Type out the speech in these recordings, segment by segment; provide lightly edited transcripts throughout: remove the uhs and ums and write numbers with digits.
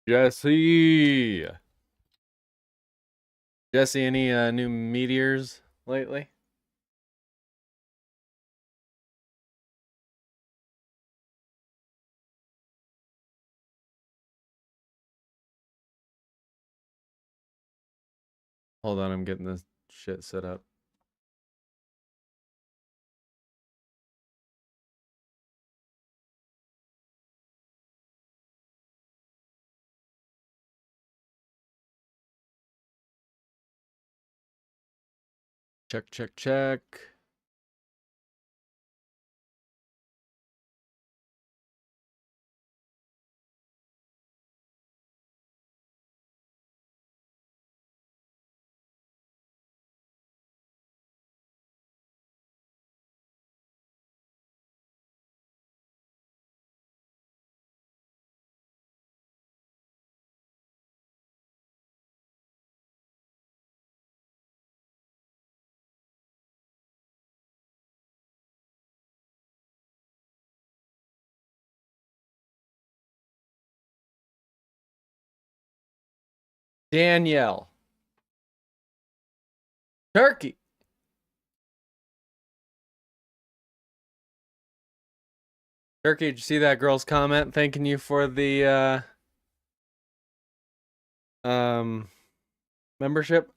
Jesse. Jesse, any new meteors lately? Hold on, I'm getting this shit set up. Check, check, check. Danielle. Turkey. Turkey, did you see that girl's comment thanking you for the membership?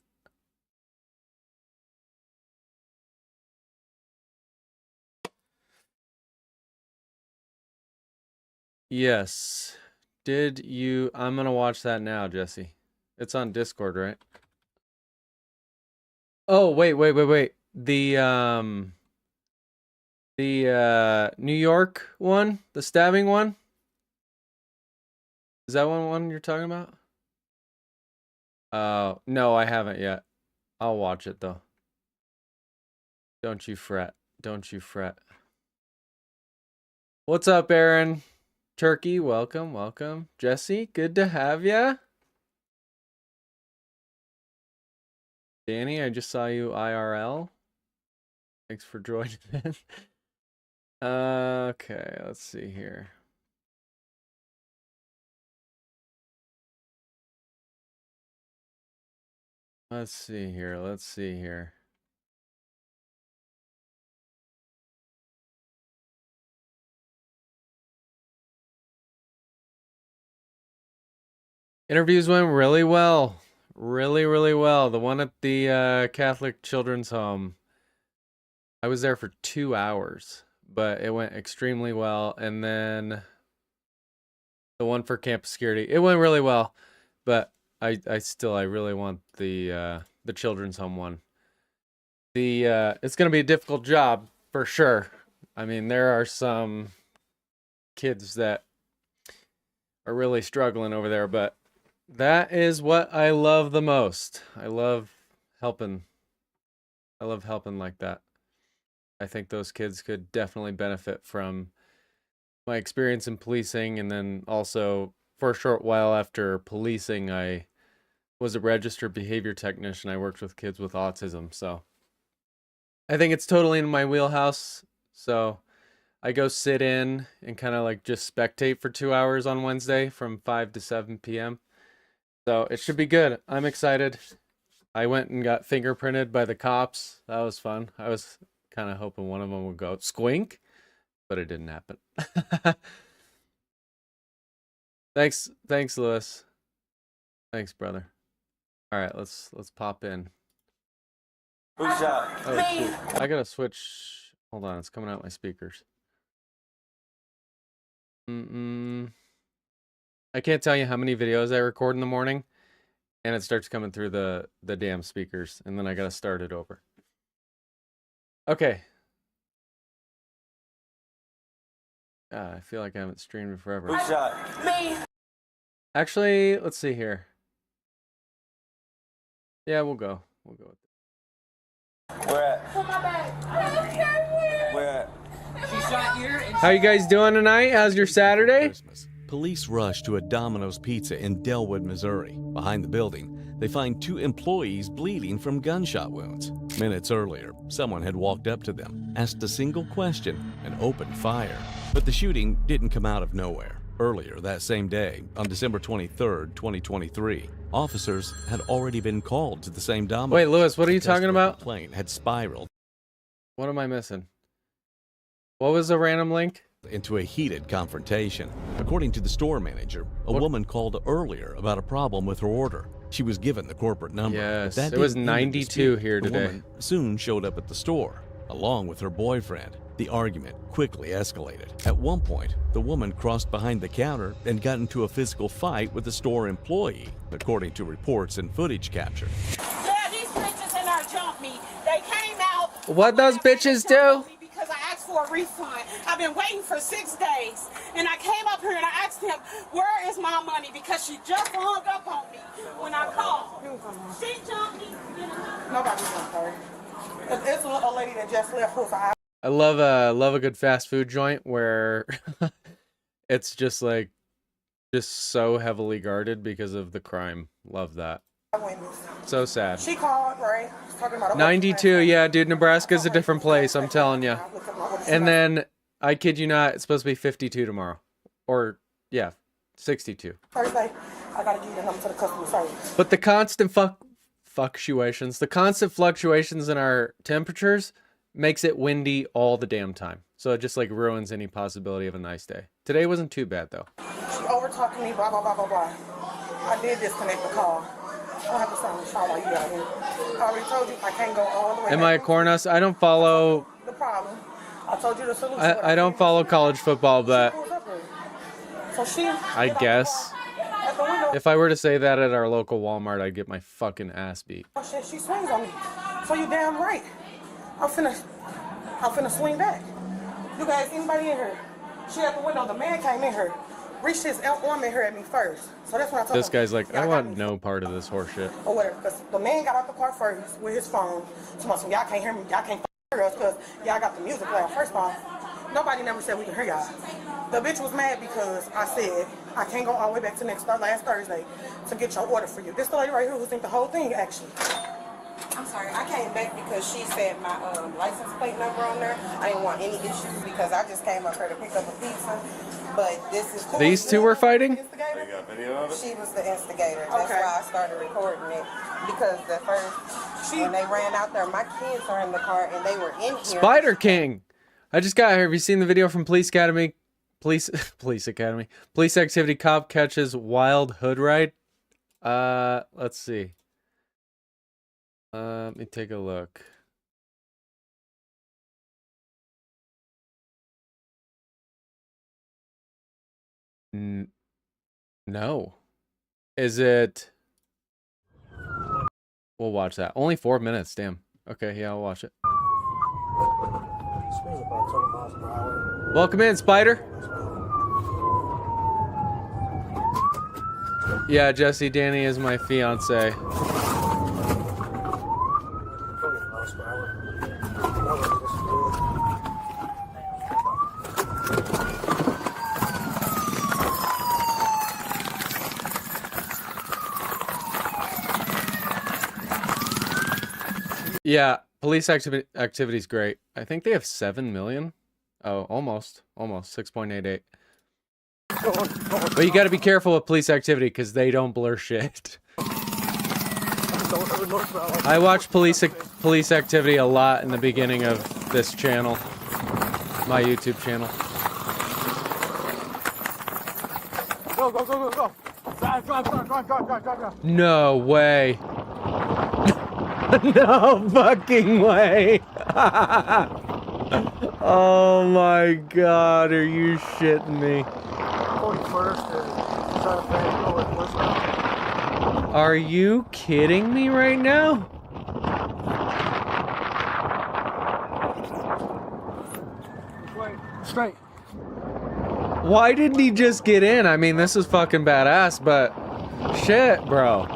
Yes. Did you? I'm gonna watch that now, Jesse. It's on Discord, right? Oh, wait. The New York one, the stabbing one. Is that one you're talking about? No, I haven't yet. I'll watch it though. Don't you fret. Don't you fret. What's up, Aaron? Turkey, welcome, welcome. Jesse, good to have ya. Danny, I just saw you IRL. Thanks for joining in. Okay, let's see here. Let's see here. Interviews went really well. Really well. The one at the Catholic Children's Home. I was there for 2 hours, but it went extremely well. And then the one for campus security, it went really well, but I really want the children's home one. It's gonna be a difficult job for sure. I mean, there are some kids that are really struggling over there, but that is what I love the most. I love helping like that. I think those kids could definitely benefit from my experience in policing, and then also for a short while after policing, I was a registered behavior technician. I worked with kids with autism, so I think it's totally in my wheelhouse. So I go sit in and kind of like just spectate for 2 hours on Wednesday from 5 to 7 p.m. So it should be good. I'm excited. I went and got fingerprinted by the cops. That was fun. I was kind of hoping one of them would go squink, but it didn't happen. Thanks, Lewis. Thanks, brother. All right, let's pop in. Who's that? Oh, shoot. I gotta switch. Hold on, it's coming out my speakers. I can't tell you how many videos I record in the morning, and it starts coming through the damn speakers, and then I gotta start it over. Okay. I feel like I haven't streamed in forever. Who's that? Me. Actually, let's see here. Yeah, we'll go with it. Where at? Put my bag. Where at? She's not here. How you guys doing tonight? How's your Saturday? Christmas. Police rush to a Domino's Pizza in Delwood, Missouri. Behind the building, they find 2 employees bleeding from gunshot wounds. Minutes earlier, someone had walked up to them, asked a single question, and opened fire. But the shooting didn't come out of nowhere. Earlier that same day, on December 23, 2023, officers had already been called to the same Domino's. Wait, Lewis, what are you to test talking the about? complaint had spiraled What am I missing? What was the random link? into a heated confrontation. According to the store manager, a woman called earlier about a problem with her order. She was given the corporate number. Yes, But that it was didn't end the 92 dispute. here The today. woman soon showed up at the store, along with her boyfriend. The argument quickly escalated. At one point, the woman crossed behind the counter and got into a physical fight with a store employee, according to reports and footage captured. Yeah, these bitches in there jumped me. They came out. What those bitches do? Because I asked for a refund. I've been waiting for 6 days. And I came up here and I asked him, where is my money? Because she just hung up on me when I called. She jumped me. Nobody's jumped her. It's a lady that just left who's an I love a good fast food joint where it's just like so heavily guarded because of the crime. Love that. eyewitness. So sad. She called, right? Talking about a 92, yeah, dude, Nebraska's a different place, I'm telling you. And then, I kid you not, it's supposed to be 52 tomorrow. Or, yeah, 62. Thursday, I gotta give the number to the customer service. But the constant fluctuations in our temperatures makes it windy all the damn time. So it just like ruins any possibility of a nice day. Today wasn't too bad though. She over talking me, blah, blah, blah, blah, blah. I did disconnect the call. I don't have to sound shout while you out here. I already told you I can't go all the way. Am I a cornus? I don't follow. The problem. I told you the solution. I don't follow college football, but So she. I guess At the window. if I were to say that at our local Walmart, I'd get my fucking ass beat. Oh shit, she swings on me. So you damn right. I'm finna swing back. You guys, anybody in here? She at the window. The man came in here, reached his arm in here at me first. So that's what I told This him. guy's like, I Y'all got want me. no part of this horseshit. Or whatever, because the man got out the car first with his phone. So y'all can't hear me, y'all can't hear us because y'all got the music loud. First off, nobody never said we can hear y'all. The bitch was mad because I said I can't go all the way back to last Thursday to get your order for you. This the lady right here who think the whole thing actually. I'm sorry, I came back because she said my license plate number on there. I didn't want any issues because I just came up here to pick up a pizza. But this is These two were fighting? Instigator? She was the instigator. That's Okay. why I started recording it. Because the first, when they ran out there, my kids are in the car and they were in here. Spider King! I just got here. Have you seen the video from Police Academy? Police Academy. Police activity cop catches wild hood ride. Let's see. Let me take a look. No. Is it? We'll watch that. Only 4 minutes, damn. Okay, yeah, I'll watch it. Welcome in, Spider. Yeah, Jesse, Danny is my fiance. Yeah, police activity is great. I think they have 7 million. Oh, almost 6.88. But you got to be careful with police activity because they don't blur shit. I watched police activity a lot in the beginning of this channel, my YouTube channel. Go. Drive. No way. No fucking way. Oh my god, are you shitting me? 41st is trying to pay go with what's Are you kidding me right now? straight. Why didn't he just get in? I mean, this is fucking badass, but shit, bro.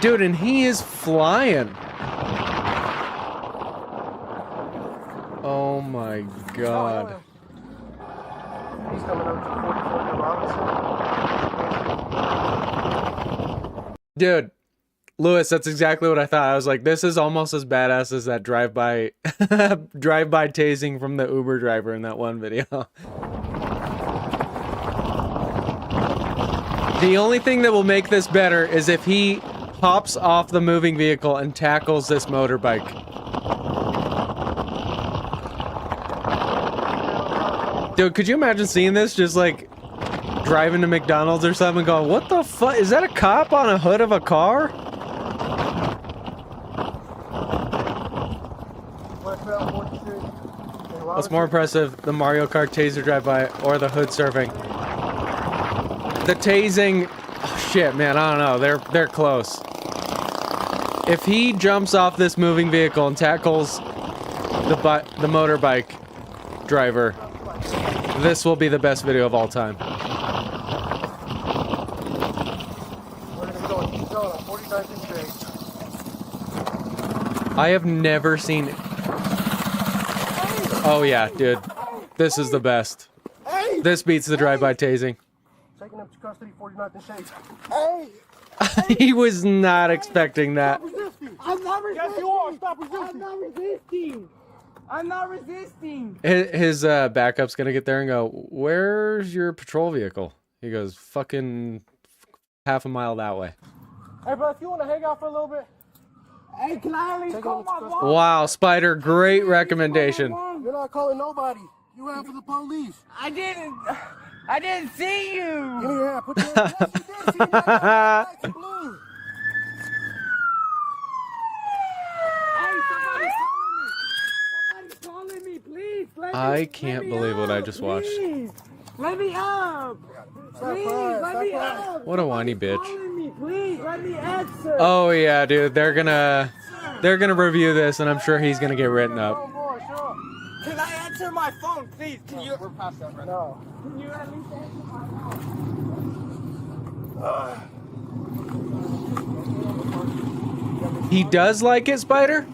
Dude, and he is flying. Oh my god. He's coming up to 44 New Robinson. Dude, Lewis, that's exactly what I thought. I was like, this is almost as badass as that drive-by tasing from the Uber driver in that one video. The only thing that will make this better is if he hops off the moving vehicle and tackles this motorbike. Dude, could you imagine seeing this? Just like driving to McDonald's or something going, what the fuck? Is that a cop on a hood of a car? What's more impressive, the Mario Kart taser drive-by or the hood surfing? The tasing, oh shit, man, I don't know. They're close. If he jumps off this moving vehicle and tackles the motorbike driver, this will be the best video of all time. I have never seen. Oh yeah, dude, this is the best. This beats the drive-by tasing. Taking up to custody, 49th and Shades. Hey! He was not expecting that. I'm not resisting! Yes, you are! Stop resisting! I'm not resisting! I'm not resisting! His backup's gonna get there and go, where's your patrol vehicle? He goes, fucking half a mile that way. Hey, bro, if you want to hang out for a little bit. Hey, can I at least call my mom? Wow, Spider, great recommendation. You're not calling nobody. You ran for the police. I didn't see you. Give me your hand. Put your hand. Yes, you did see me. Black and blue. Hey, somebody's calling me. Please. I can't believe what I just watched. Let me up. Please, let me up. What a whiny bitch. Please, let me answer. Oh yeah, dude, they're gonna review this, and I'm sure he's gonna get written up. Can I answer my phone, please? Can you? We're past that right now. Can you at least answer my phone? He does like it, Spider?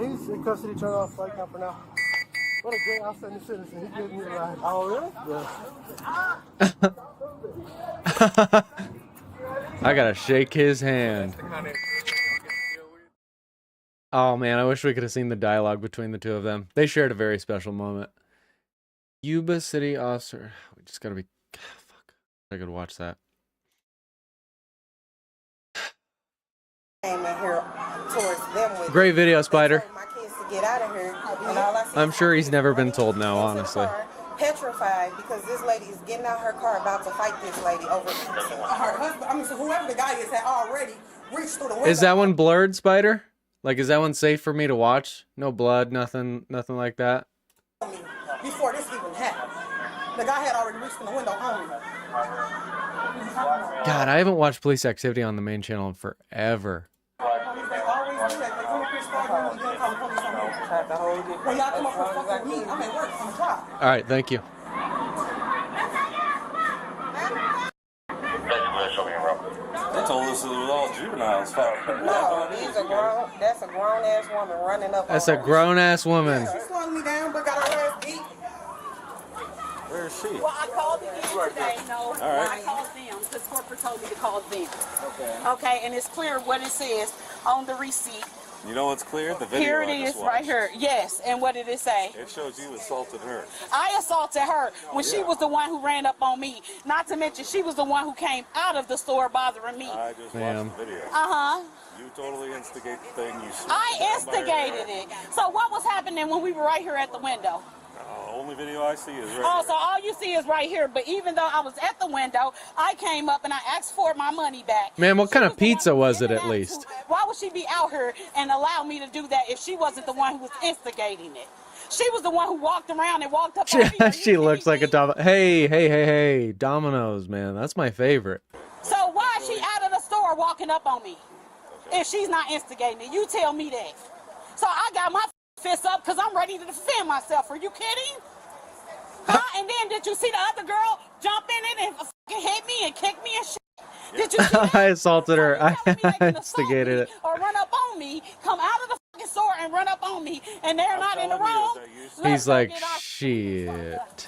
He's in custody, turned off right now for now. What a great outstanding citizen. He gave me a ride. Oh, really? Yeah. I gotta shake his hand. Oh man, I wish we could have seen the dialogue between the two of them. They shared a very special moment. Yuba City Officer. We just gotta be... Fuck. I gotta watch that. Came in here towards them with Great video, Spider. They told my kids to get out of here, and all I see I'm is sure he's never been me told now, into the honestly. car, petrified because this lady is getting out her car about to fight this lady over pizza. Her husband, I mean, so whoever the guy is had already reached through the window. Is that one blurred, Spider? Like, is that one safe for me to watch? No blood, nothing like that? Before this even happened. The guy had already reached in the window on me. God, I haven't watched Police Activity on the main channel in forever. They always do that. They come up here, start doing what they call the police on me. When y'all come up here fucking with me, I'm at work on the job. All right, thank you. They told us it was all juveniles. No, that's a grown ass woman running up. That's on a her. grown-ass woman. She slowed me down, but got her ass beat. Where is she? Well, I called again today. No, I called them because corporate told me to call them. Okay, and it's clear what it says on the receipt. You know what's clear? The video. Here it I is just right watched. here. Yes, and what did it say? It shows you assaulted her. I assaulted her when she was the one who ran up on me. Not to mention she was the one who came out of the store bothering me. I just Ma'am. watched the video. Uh-huh. You totally instigate the thing. You. I instigated it. So what was happening when we were right here at the window? Only video I see is right Oh, here. so all you see is right here. But even though I was at the window, I came up and I asked for my money back. Man, what She kind of was the one pizza who was did it at that least? too. Why would she be out here and allow me to do that if she wasn't the one who was instigating it? She was the one who walked around and walked up on me. Are you She looks kidding like a me? Domino. Hey, Domino's, man. That's my favorite. So why is she out of the store walking up on me? If she's not instigating it, you tell me that. So I got my fist up because I'm ready to defend myself. Are you kidding? Huh? And then did you see the other girl jump in it and fucking hit me and kick me and shit? Did you see that? I assaulted her. So you telling me they can assault instigated me it. or run up on me, come out of the fucking store and run up on me, and they're not in the telling you wrong? that you- Let's He's go like, get our- shit.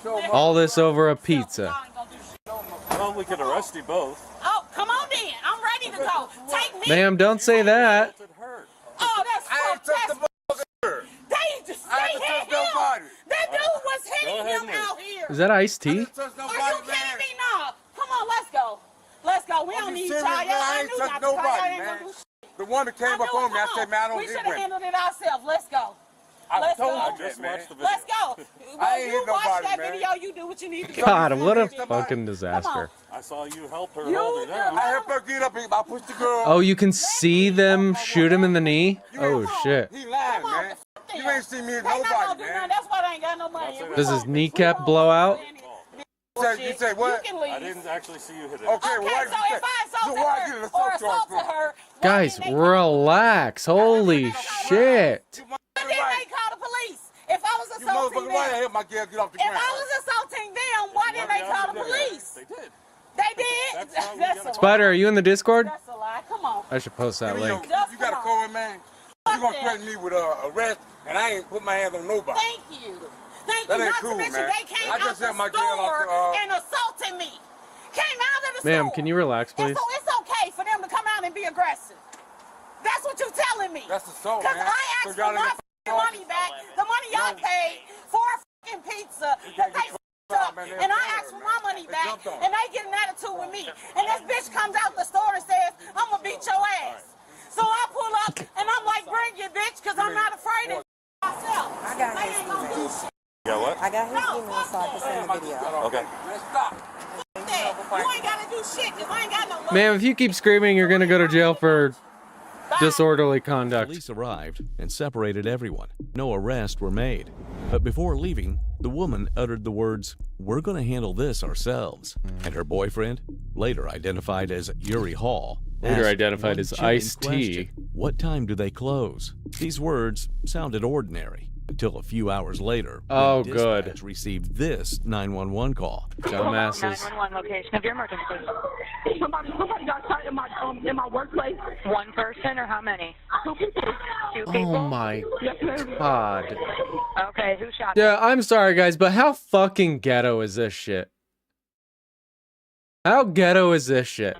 Come on. All this over a pizza. Well, we could arrest you both. Oh, come on then. I'm ready to go. Take me. Ma'am, don't say that. Assaulted her. Oh, that's nobody. That dude was hitting ahead him and out here. Is that iced tea? Touch Are nobody, you kidding man. me? No. Come on, let's go. Let's go. We don't You need serious, y'all. man? I I ain't knew touched not to call. nobody, Y'all ain't man. gonna do shit. The woman came up on me. I said, man, I don't We hit should have women. handled it ourselves. Let's go. I Let's told go. you I that, just man. watched the video. Let's go. I Well, ain't you hit watch nobody, that man. video. You do what you need to do. God, what a Somebody. fucking disaster. I saw you help her You hold her down. I helped her get up. I pushed the girl. Oh, you can see them shoot him in the knee? Oh, shit. He lying, Come on, man. f- You ain't seen me hit They not gonna nobody, do man. nothing. That's why they ain't got no money. I'll say Does that. his kneecap blow out? You say what? You can leave. I didn't actually see you hit it. Okay, Okay, well, why so you if I so assaulted why I her get an or assault charge assaulted from? her, why Guys, didn't they relax. Holy shit. Why didn't they call the police? If I was You assaulting motherfucker, why the them, hell my girl get off the if ground? I was assaulting them, why didn't they call the police? They did. They did? That's how we That's got a it. Spider, lie. are you in the Discord? That's a lie. Come on. I should post that Give me your- link. Just You got a come card, man? You gonna that. threaten me with arrest, and I ain't put my hands on nobody. Thank you. Thank That you. ain't Not cool, to mention man. they came I out just the had my girl off store the, and assaulted me. Came out of the store. Ma'am, can you relax, please? It's okay for them to come out and be aggressive. That's what you're telling me. That's assault, Because man. I So asked y'all for my ain't f***ing money back, the money y'all paid for a f***ing pizza that they f***ed up, man, and I asked for my money They back, jumped on and they get an attitude with me. And this bitch comes out the store and says, I'm going to beat your ass. So I pull up, and I'm like, bring it, bitch, because I'm not afraid of myself. I got They his ain't gonna do email. shit. Yeah, what? I got his email so I can send the video. Okay. Man, stop. You ain't got to do shit, because I ain't got no money. Ma'am, if you keep screaming, you're gonna go to jail for disorderly conduct. Police arrived and separated everyone. No arrests were made. But before leaving, the woman uttered the words, "We're going to handle this ourselves." And her boyfriend, later identified as Yuri Hall, Later asked identified one as chilling iced tea. question, "What time do they close?" These words sounded ordinary until a few hours later. when Oh, good. dispatch received this 911 call. Dumbasses. 911 location of your emergency. Somebody got shot in my workplace. One person or how many? 2 people. 2 people? Oh my Yes, ma'am. god. Okay, who shot Yeah, I'm sorry, guys, but how fucking ghetto is this shit? How ghetto is this shit?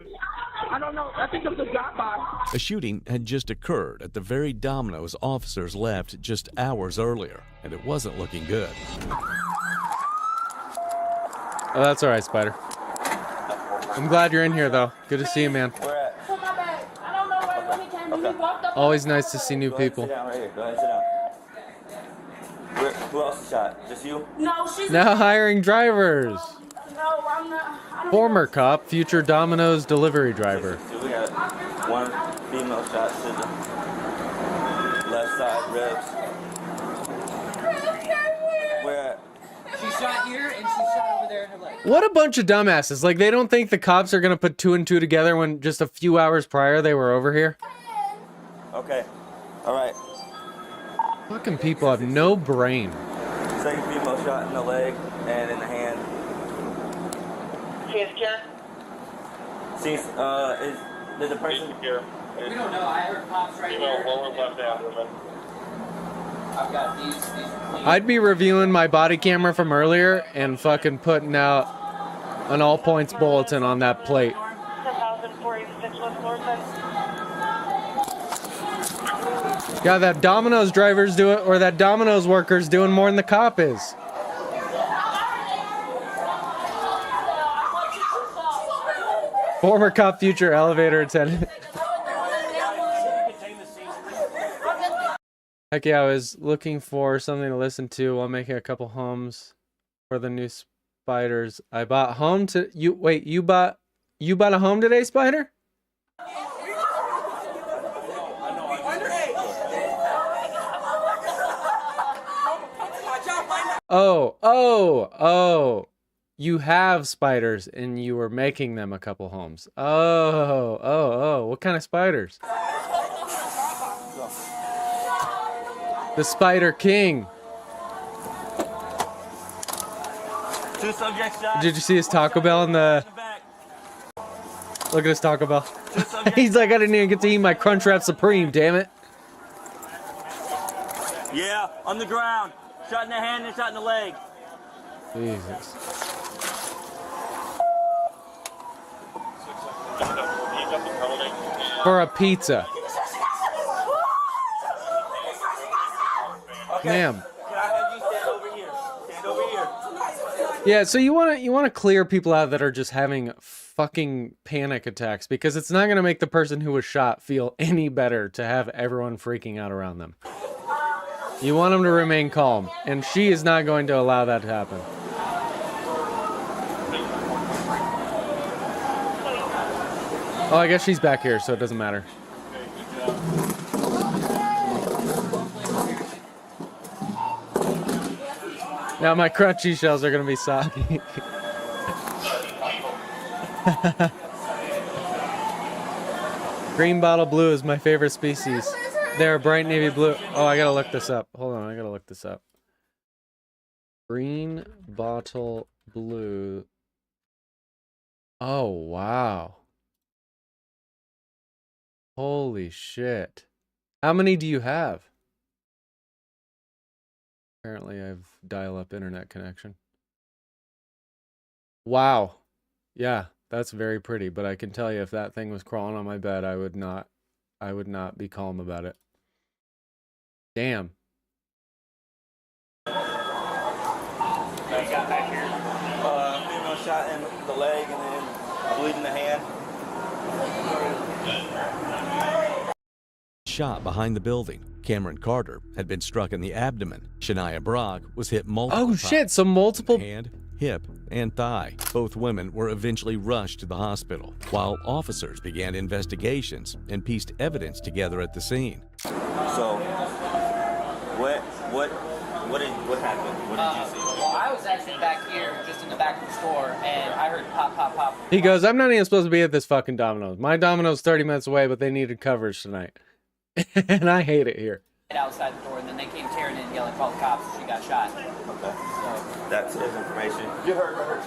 I don't know. I think it was a drive-by. A shooting had just occurred at the very Domino's officers left just hours earlier, and it wasn't looking good. Oh, that's alright, Spider. I'm glad you're in here, though. Good to see you, man. Where at? Put my bag. I don't know where when he came. He walked up. Always nice to see new Go ahead, people. sit down right here. Go ahead, sit down. Who else shot? Just you? No, she's Now hiring drivers. No, I'm not. I don't Former cop, future Domino's delivery driver. So we got one female shot to the left side ribs. Where at? She shot here and she shot over there in her leg. What a bunch of dumbasses. Like, they don't think the cops are gonna put 2 and 2 together when just a few hours prior they were over here? Okay. All right. Fucking people have no brain. Second female shot in the leg and in the hand. She's here. Seems, did the person here? We don't know. I heard pops right here. I've got these I'd be reviewing my body camera from earlier and fucking putting out an all points bulletin on that plate. 10,486 West Florissant. Yeah, that Domino's driver's do it, or that Domino's worker's doing more than the cop is. Former cop, future elevator attendant. Heck yeah, I was looking for something to listen to while making a couple homes for the new spiders. I bought home to you. Wait, you bought a home today, Spider? Oh. You have spiders and you were making them a couple homes. Oh. What kind of spiders? The Spider King. Two subjects shot. Did you see his Taco Bell in the... Look at his Taco Bell. He's like, I didn't even get to eat my Crunchwrap Supreme, damn it. Yeah, on the ground. Shot in the hand and shot in the leg. Jesus. For a pizza. Ma'am. Can I have you stand over Yeah, so you wanna clear people out that are just having fucking panic attacks, because it's not gonna make the person who was shot feel any better to have everyone freaking out around them. You want them to remain calm, and she is not going to allow that to happen. Oh, I guess she's back here, so it doesn't matter. Now my crunchy shells are gonna be soggy. Green bottle blue is my favorite species. They're bright navy blue. Oh, I gotta look this up. Hold on, I gotta look this up. Green bottle blue. Oh, wow. Holy shit. How many do you have? Apparently I have dial-up internet connection. Wow. Yeah, that's very pretty, but I can tell you if that thing was crawling on my bed, I would not be calm about it. Damn. Female shot in the leg and then a bleed in the hand. Shot behind the building. Cameron Carter had been struck in the abdomen. Shania Brock was hit multiple times. Oh shit, so multiple... Hand, hip, and thigh. Both women were eventually rushed to the hospital, while officers began investigations and pieced evidence together at the scene. So, what happened? What did you see? Well, I was actually back here, just in the back of the store, and I heard pop, pop, pop. He goes, I'm not even supposed to be at this fucking Domino's. My Domino's 30 minutes away, but they needed coverage tonight. And I hate it here. Outside the door, and then they came tearing in, yelling, call the cops, and she got shot. Okay. So, That's his information. Get her,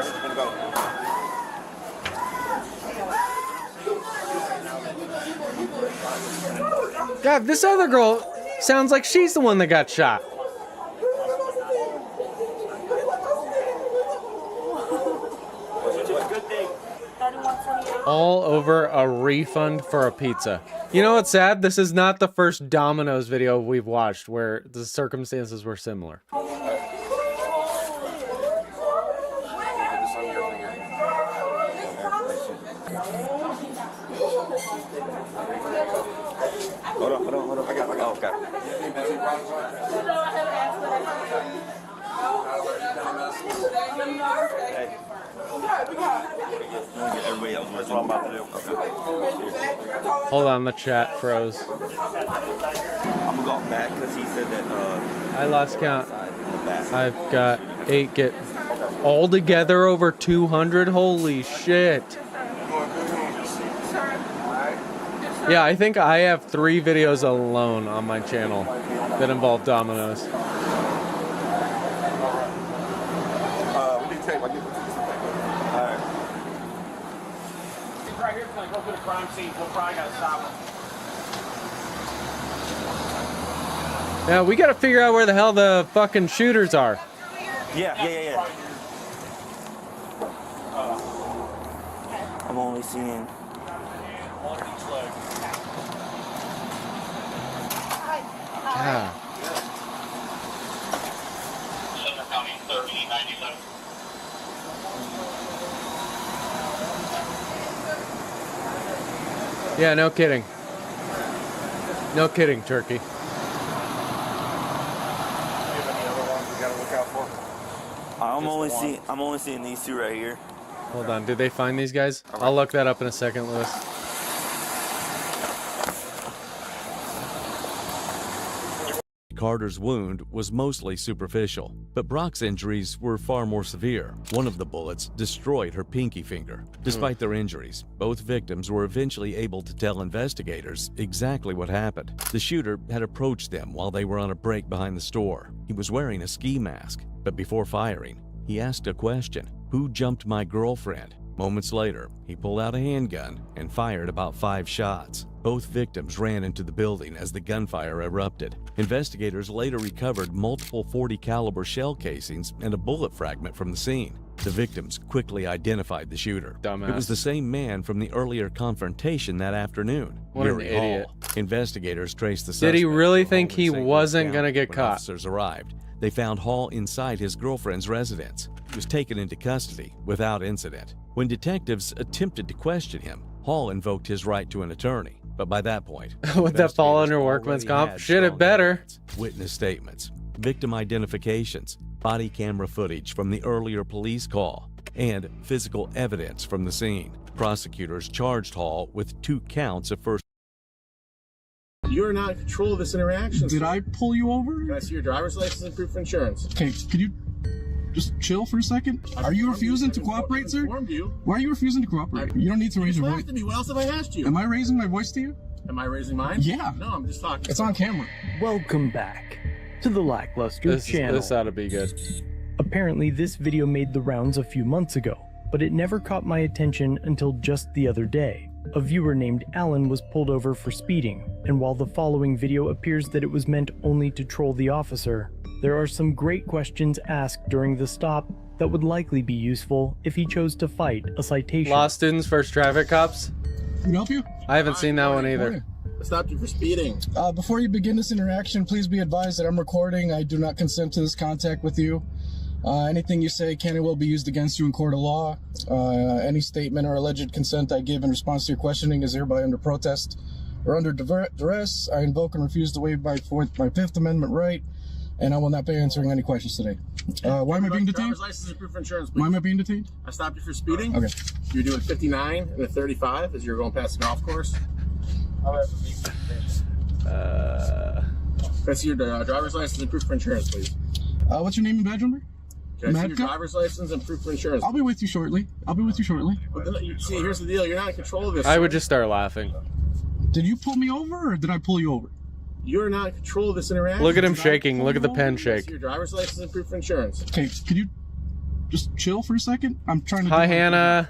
she's gonna go. God, this other girl sounds like she's the one that got shot. All over a refund for a pizza. You know what's sad? This is not the first Domino's video we've watched where the circumstances were similar. Hold on. I got it. Okay. Hey. Everybody else, that's what I'm about to do. Okay. Hold on, the chat froze. I'm gonna go back because he said that I lost count. I've got 8 get all together over 200. Holy shit. Yeah, I think I have 3 videos alone on my channel that involve Domino's. Right here, can I go to the crime scene? We'll probably gotta stop him. Yeah, we gotta figure out where the hell the fucking shooters are. Yeah. I'm only seeing. Yeah. Yeah, no kidding. No kidding, Turkey. I'm only seeing these 2 right here. Hold on, did they find these guys? I'll look that up in a second, Lewis. Carter's wound was mostly superficial, but Brock's injuries were far more severe. One of the bullets destroyed her pinky finger. Despite their injuries, both victims were eventually able to tell investigators exactly what happened. The shooter had approached them while they were on a break behind the store. He was wearing a ski mask, but before firing, he asked a question: "Who jumped my girlfriend?" Moments later, he pulled out a handgun and fired about 5 shots. Both victims ran into the building as the gunfire erupted. Investigators later recovered multiple .40 caliber shell casings and a bullet fragment from the scene. The victims quickly identified the shooter. Dumbass. It was the same man from the earlier confrontation that afternoon. What an Yuri idiot. Hall. Investigators traced the Did suspect he really to a think home in he St. Louis wasn't County. gonna get When caught? officers arrived, they found Hall inside his girlfriend's residence. He was taken into custody without incident. When detectives attempted to question him, Hall invoked his right to an attorney. But by that point, would that fall under investigators workman's already comp? had Shit, it strong better. evidence, witness statements, victim identifications, body camera footage from the earlier police call, and physical evidence from the scene. Prosecutors charged Hall with 2 counts of first. You're not in control of this interaction. Did sir. I pull you over? Can I see your driver's license and proof of insurance? Okay, could you just chill for a second? Are you refusing to cooperate, sir? Why are you refusing to cooperate? You don't need to raise your voice. What else have I asked you? Am I raising my voice to you? Am I raising mine? Yeah. No, I'm just talking. It's on camera. Welcome back to the Lackluster channel. This ought to be good. Apparently, this video made the rounds a few months ago, but it never caught my attention until just the other day. A viewer named Alan was pulled over for speeding, and while the following video appears that it was meant only to troll the officer, there are some great questions asked during the stop that would likely be useful if he chose to fight a citation. Law students versus traffic cops? Can I help you? I haven't seen that one either. I stopped you for speeding. Before you begin this interaction, please be advised that I'm recording. I do not consent to this contact with you. Anything you say can and will be used against you in court of law. Any statement or alleged consent I give in response to your questioning is hereby under protest or under duress. I invoke and refuse to waive my Fifth Amendment right, and I will not be answering any questions today. Why am I being detained? Driver's license and proof of insurance, please. Why am I being detained? I stopped you for speeding. Okay. You're doing 59 and a 35 as you're going past the golf course. That's your driver's license and proof of insurance, please. What's your name and badge number? Can I see your driver's license and proof of insurance? I'll be with you shortly. See, here's the deal. You're not in control of this. I would just start laughing. Did you pull me over or did I pull you over? You're not in control of this interaction. Look at him shaking. Look at the pen shake. Your driver's license and proof of insurance. Okay, could you just chill for a second? I'm trying to. Hi, Hannah.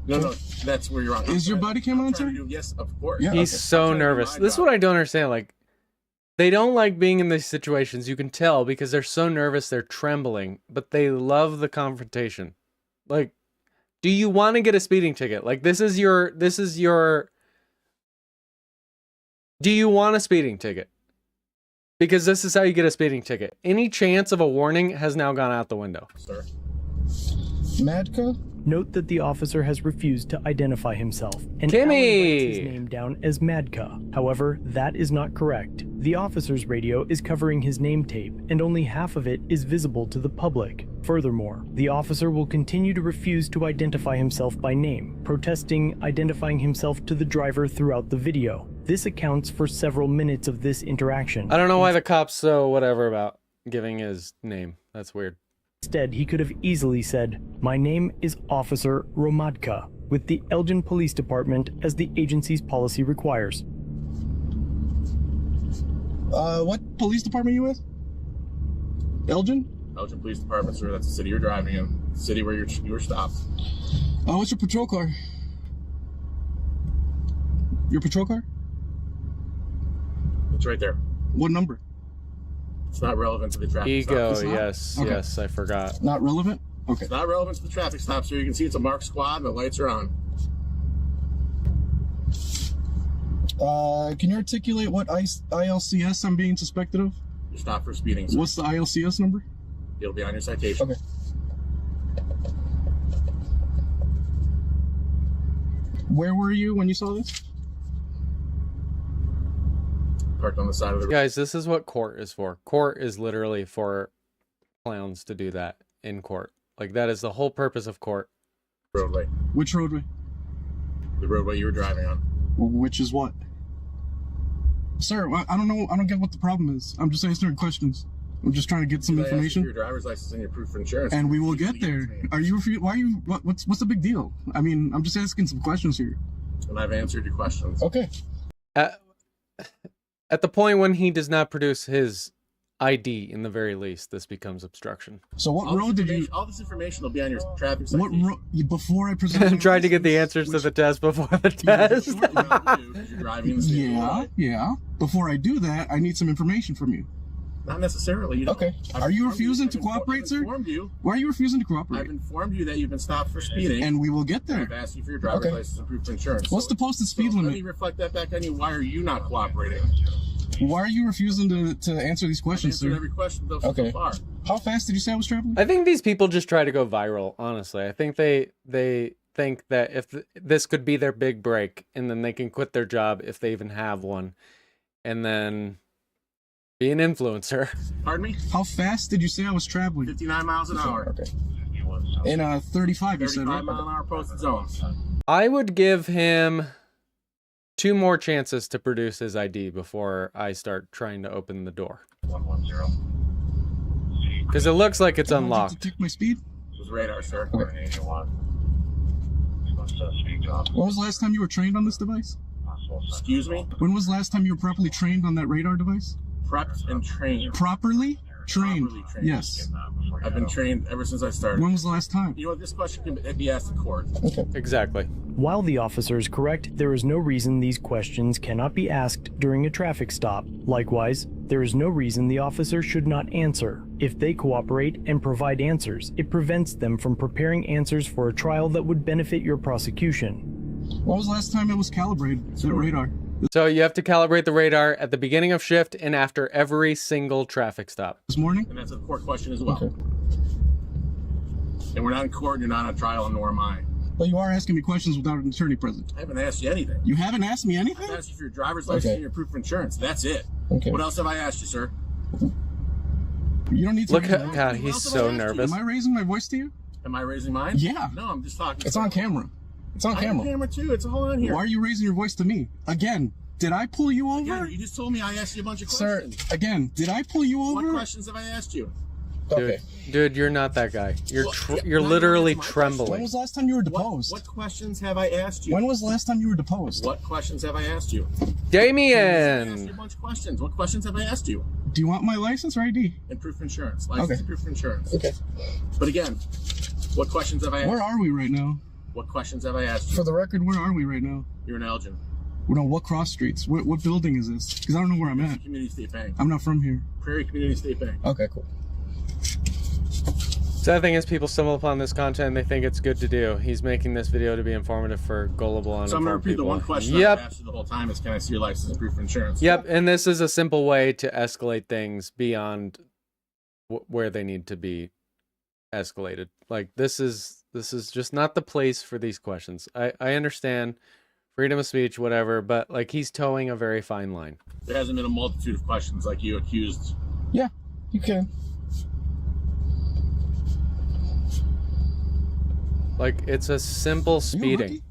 No, that's where you're wrong. Is your body cam on, sir? Yes, of course. Yeah, He's so nervous. This is what I don't understand. Like, they don't like being in these situations. You can tell because they're so nervous. They're trembling, but they love the confrontation. Like, do you want to get a speeding ticket? Like, this is your. Do you want a speeding ticket? Because this is how you get a speeding ticket. Any chance of a warning has now gone out the window. Sir. Madka? Note that the officer has refused to identify himself, and Kimmy! Alan writes his name down as Madka. However, that is not correct. The officer's radio is covering his name tape, and only half of it is visible to the public. Furthermore, the officer will continue to refuse to identify himself by name, protesting identifying himself to the driver throughout the video. This accounts for several minutes of this interaction. I don't know why the cop's so whatever about giving his name. That's weird. Instead, he could have easily said, "My name is Officer Romadka, with the Elgin Police Department as the agency's policy requires." What police department are you with? Elgin? Elgin Police Department, sir. That's the city you're driving in. The city where you were stopped. What's your patrol car? Your patrol car? It's right there. What number? It's not relevant to the traffic Ego, stop. yes, Okay. yes, I forgot. Not relevant? Okay. It's not relevant to the traffic stop, sir. You can see it's a marked squad and the lights are on. Can you articulate what ILCS I'm being suspected of? You're stopped for speeding, sir. What's the ILCS number? It'll be on your citation. Okay. Where were you when you saw this? Parked on the side of the road. Guys, this is what court is for. Court is literally for clowns to do that in court. Like, that is the whole purpose of court. Roadway. Which roadway? The roadway you were driving on. Which is what? Sir, I don't know. I don't get what the problem is. I'm just answering questions. I'm just trying to get some information. Your driver's license and your proof of insurance. And we will get there. Are you? Why are you? What's the big deal? I mean, I'm just asking some questions here. And I've answered your questions. Okay. At the point when he does not produce his ID, in the very least, this becomes obstruction. So what road did you? All this information will be on your traffic What citation. road? Before I present. I'm trying to get the answers to the test before the test. You're driving in the state of Illinois. Yeah. Before I do that, I need some information from you. Not necessarily. You don't. Okay. Are you refusing to cooperate, sir? Why are you refusing to cooperate? I've informed you that you've been stopped for speeding. And we will get there. I've asked you for your driver's license and proof of insurance. What's the posted speed limit? Let me reflect that back on you. Why are you not cooperating? Why are you refusing to answer these questions, I've answered sir? every question so Okay. far. How fast did you say I was traveling? I think these people just try to go viral, honestly. I think they think that if this could be their big break, and then they can quit their job if they even have one, and then be an influencer. Pardon me? How fast did you say I was traveling? 59 miles an hour. Okay. In 35, you said, 35 right? mile an hour posted zone. I would give him 2 more chances to produce his ID before I start trying to open the door. 110. Because it looks like it's To unlocked. check my speed? It was radar, sir. Okay. When was the last time you were trained on this device? Excuse me? When was the last time you were properly trained on that radar device? Prepped and trained. Properly trained? Properly trained. Yes. I've been trained ever since I started. When was the last time? You know what? This question can be asked in court. Okay. Exactly. While the officer is correct, there is no reason these questions cannot be asked during a traffic stop. Likewise, there is no reason the officer should not answer. If they cooperate and provide answers, it prevents them from preparing answers for a trial that would benefit your prosecution. When was the last time it was calibrated, that radar? So you have to calibrate the radar at the beginning of shift and after every single traffic stop. This morning? And that's a court question as well. Okay. And we're not in court, you're not on trial, and nor am I. But you are asking me questions without an attorney present. I haven't asked you anything. You haven't asked me anything? I've asked you for your driver's license and your proof of insurance. That's it. Okay. What else have I asked you, sir? You don't need to. Look at God, he's so nervous. Am I raising my voice to you? Am I raising mine? Yeah. No, I'm just talking. It's on camera. It's on I'm camera. on camera too. It's all on here. Why are you raising your voice to me? Again, did I pull you over? Again, you just told me I asked you a bunch of Sir, questions. again, did I pull you over? What questions have I asked you? Okay. Dude, you're not that guy. You're you're Now literally answer my trembling. When was the last time you were deposed? What questions have I asked you? When was the last time you were deposed? What questions have I asked you? I asked you Damien! a bunch of questions. What questions have I asked you? Do you want my license or ID? And proof of insurance. License Okay. and proof of insurance. Okay. But again, what questions have I asked Where are we right now? What questions have I asked you? For the record, where are we right now? You're in Elgin. No, what cross streets? What building is this? Because I don't know where I'm at. Community State Bank. I'm not from here. Prairie Community State Bank. Okay, cool. Sad thing is people stumble upon this content and they think it's good to do. He's making this video to be informative for gullible, So I'm going to uninformed repeat the people. one question Yep. I've asked you the whole time is, can I see your license and proof of insurance? Yep, and this is a simple way to escalate things beyond where they need to be escalated. Like this is just not the place for these questions. I understand freedom of speech, whatever, but like he's towing a very fine line. There hasn't been a multitude of questions like you accused. Yeah, you can. Like it's a simple speeding.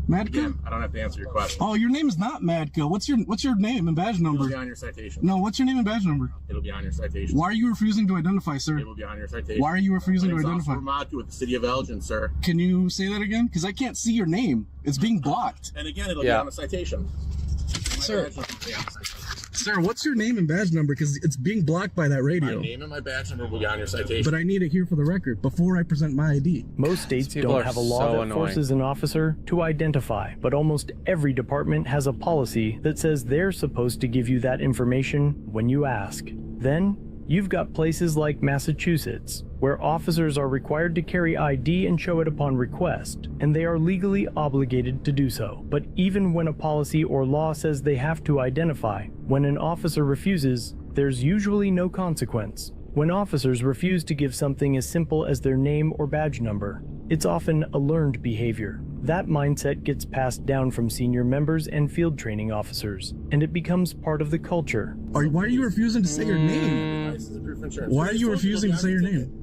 Madka? Again, I don't have to answer your question. Oh, your name is not Madka. What's your name and badge number? It'll be on your citation. No, what's your name and badge number? It'll be on your citation. Why are you refusing to identify, sir? It will be on your citation. Why are you refusing to My name's identify? Officer Ramad with the City of Elgin, sir. Can you say that again? Because I can't see your name. It's being blocked. And again, it'll be on the citation. Sir. Sir, what's your name and badge number? Because it's being blocked by that radio. My name and my badge number will be on your citation. But I need it here for the record before I present my ID. Most states people don't are have a law so that annoying. forces an officer to identify, but almost every department has a policy that says they're supposed to give you that information when you ask. Then, you've got places like Massachusetts, where officers are required to carry ID and show it upon request, and they are legally obligated to do so. But even when a policy or law says they have to identify, when an officer refuses, there's usually no consequence. When officers refuse to give something as simple as their name or badge number, it's often a learned behavior. That mindset gets passed down from senior members and field training officers, and it becomes part of the culture. Why are you refusing to say your name? Why are you refusing to say your name?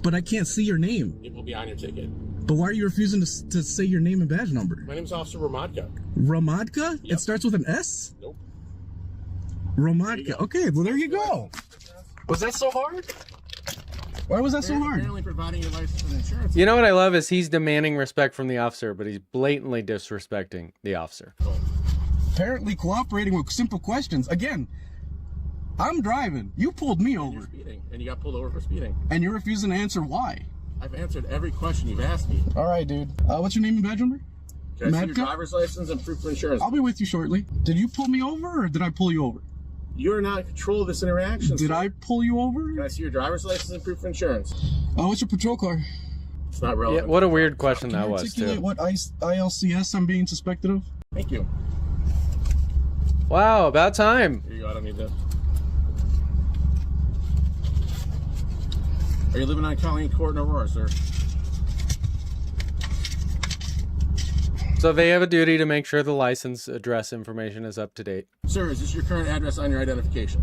But I can't see your name. It will be on your ticket. But why are you refusing to say your name and badge number? My name's Officer Ramadka. Ramadka? It starts with an S? Nope. Ramadka. Okay, well there you go. Was that so hard? Why was that so hard? Apparently providing your license and insurance. You know what I love is he's demanding respect from the officer, but he's blatantly disrespecting the officer. Apparently cooperating with simple questions. Again, I'm driving. You pulled me over. You're speeding, and you got pulled over for speeding. And you're refusing to answer why. I've answered every question you've asked me. All right, dude. What's your name and badge number? Can I see your driver's license and proof of insurance? I'll be with you shortly. Did you pull me over or did I pull you over? You're not in control of this interaction. Did sir. I pull you over? Can I see your driver's license and proof of insurance? What's your patrol car? It's not relevant. Yeah, what a weird question Can that you was, articulate too. what ILCS I'm being suspected of? Thank you. Wow, about time. Here you go, I don't need that. Are you living on Colleen Court in Aurora, sir? So they have a duty to make sure the license address information is up to date. Sir, is this your current address on your identification?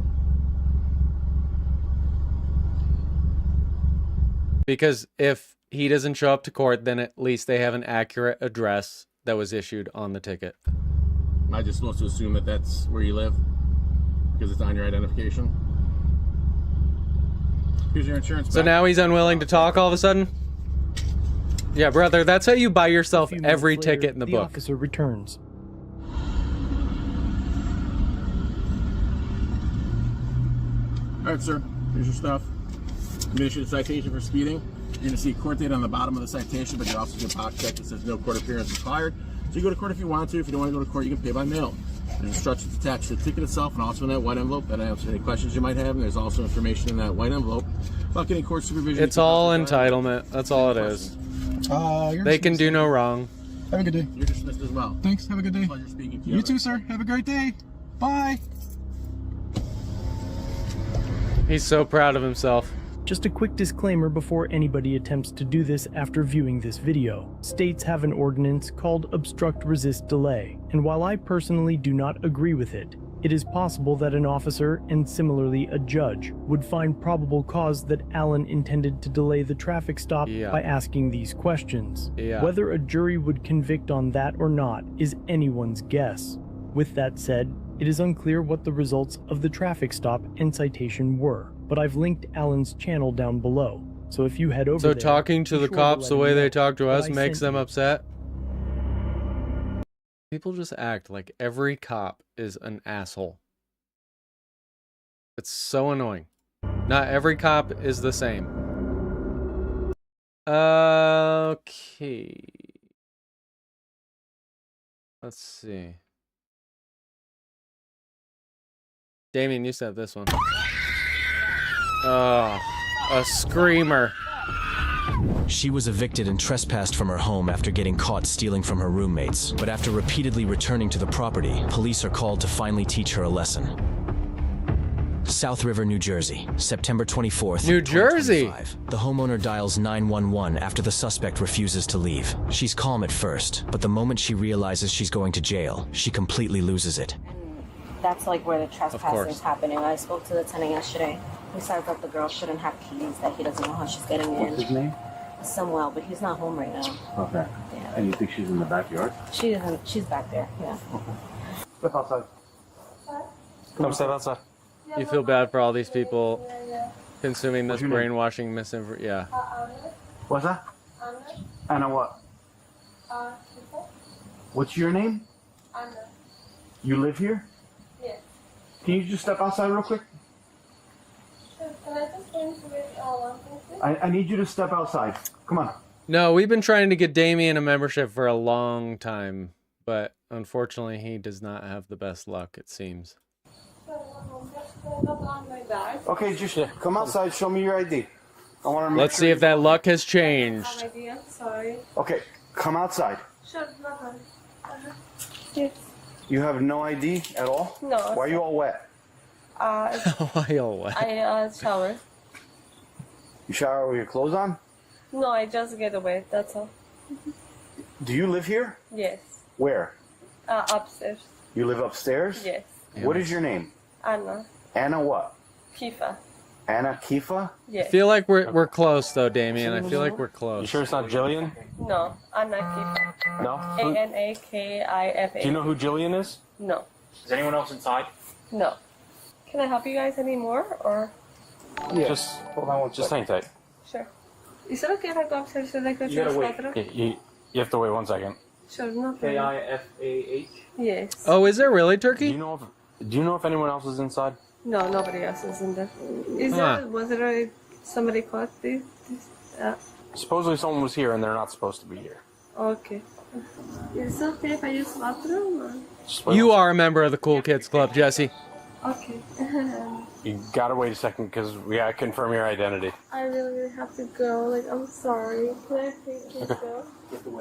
Because if he doesn't show up to court, then at least they have an accurate address that was issued on the ticket. Am I just supposed to assume that that's where you live? Because it's on your identification? Here's your insurance back. So now he's unwilling to talk all of a sudden? Yeah, brother, that's how you buy yourself every ticket in the book. The officer returns. All right, sir. Here's your stuff. I'm going to issue a citation for speeding. You're going to see a court date on the bottom of the citation, but you're also going to box check that says no court appearance required. So you go to court if you want to. If you don't want to go to court, you can pay by mail. There's instructions attached to the ticket itself and also in that white envelope that answers any questions you might have. And there's also information in that white envelope about getting court supervision. It's all entitlement. That's all it is. They can do no wrong. Have a good day. You're dismissed as well. Thanks. Have a good day. Pleasure speaking to you. You too, sir. Have a great day. Bye. He's so proud of himself. Just a quick disclaimer before anybody attempts to do this after viewing this video. States have an ordinance called Obstruct Resist Delay, and while I personally do not agree with it, it is possible that an officer, and similarly a judge, would find probable cause that Alan intended to delay the traffic stop by asking these questions. Whether a jury would convict on that or not is anyone's guess. With that said, it is unclear what the results of the traffic stop and citation were, but I've linked Alan's channel down below, so if you head over there... So talking to the cops the way they talk to us makes them upset? People just act like every cop is an asshole. It's so annoying. Not every cop is the same. Okay. Let's see. Damien, you said this one. Oh, a screamer. She was evicted and trespassed from her home after getting caught stealing from her roommates. But after repeatedly returning to the property, police are called to finally teach her a lesson. South River, New Jersey, September 24th, New Jersey! The homeowner dials 911 after the suspect refuses to leave. She's calm at first, but the moment she realizes she's going to jail, she completely loses it. That's like where the trespassing is happening. I spoke to the tenant yesterday. He said that the girl shouldn't have keys, that he doesn't know how she's getting in. What's his name? Samuel, but he's not home right now. Okay. Yeah. And you think she's in the backyard? She isn't. She's back there, yeah. Okay. Step outside. Come step outside. You feel bad for all these people consuming this brainwashing misinformation. Yeah. What's that? Anna what? What's your name? Anna. You live here? Yes. Can you just step outside real quick? Sure. Can I just go into it? I need you to step outside. Come on. No, we've been trying to get Damien a membership for a long time, but unfortunately he does not have the best luck, it seems. Okay, just come outside. Show me your ID. I want to make Let's see if that luck has changed. I'm sorry. Okay, come outside. Sure, nothing. Yes. You have no ID at all? No. Why are you all wet? Why all wet? I shower. You shower with your clothes on? No, I just get away. That's all. Do you live here? Yes. Where? Upstairs. You live upstairs? Yes. What is your name? Anna. Anna what? Kifa. Anna Kifa? Yes. I feel like we're close though, Damien. I feel like we're close. You sure it's not Jillian? No, Anna Kifa. No? Anakifa. Do you know who Jillian is? No. Is anyone else inside? No. Can I help you guys anymore, or? Yeah. Just hold on one second. Just hang tight. Sure. Is it okay if I go upstairs so they go to You the gotta wait. bathroom? You have to wait 1 second. Sure, no problem. K-I-F-A-H? Yes. Oh, is there really, Turkey? Do you know if anyone else is inside? No, nobody else is in there. Was there somebody caught this? Supposedly someone was here and they're not supposed to be here. Okay. Is it okay if I use bathroom? You are a member of the Cool Kids Club, Jesse. Okay. You gotta wait a second because we gotta confirm your identity. I really have to go. Like, I'm sorry. Can I please go?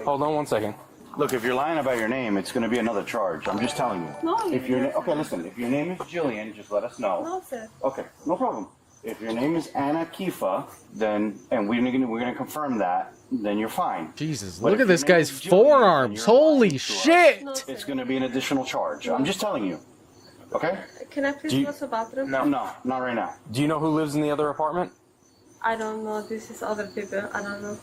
Hold on 1 second. Look, if you're lying about your name, it's going to be another charge. I'm just telling you. No, if okay, listen. If your name is Jillian, just let us know. No, sir. Okay, no problem. If your name is Anna Kifa, then we're gonna confirm that, then you're fine. Jesus, But look if at this your name guy's is Jillian forearms. and you're Holy lying to us, shit! It's going to be an additional charge. I'm just telling you. Okay? Can I please go to the bathroom? No, not right now. Do you know who lives in the other apartment? I don't know. This is other people. I don't know.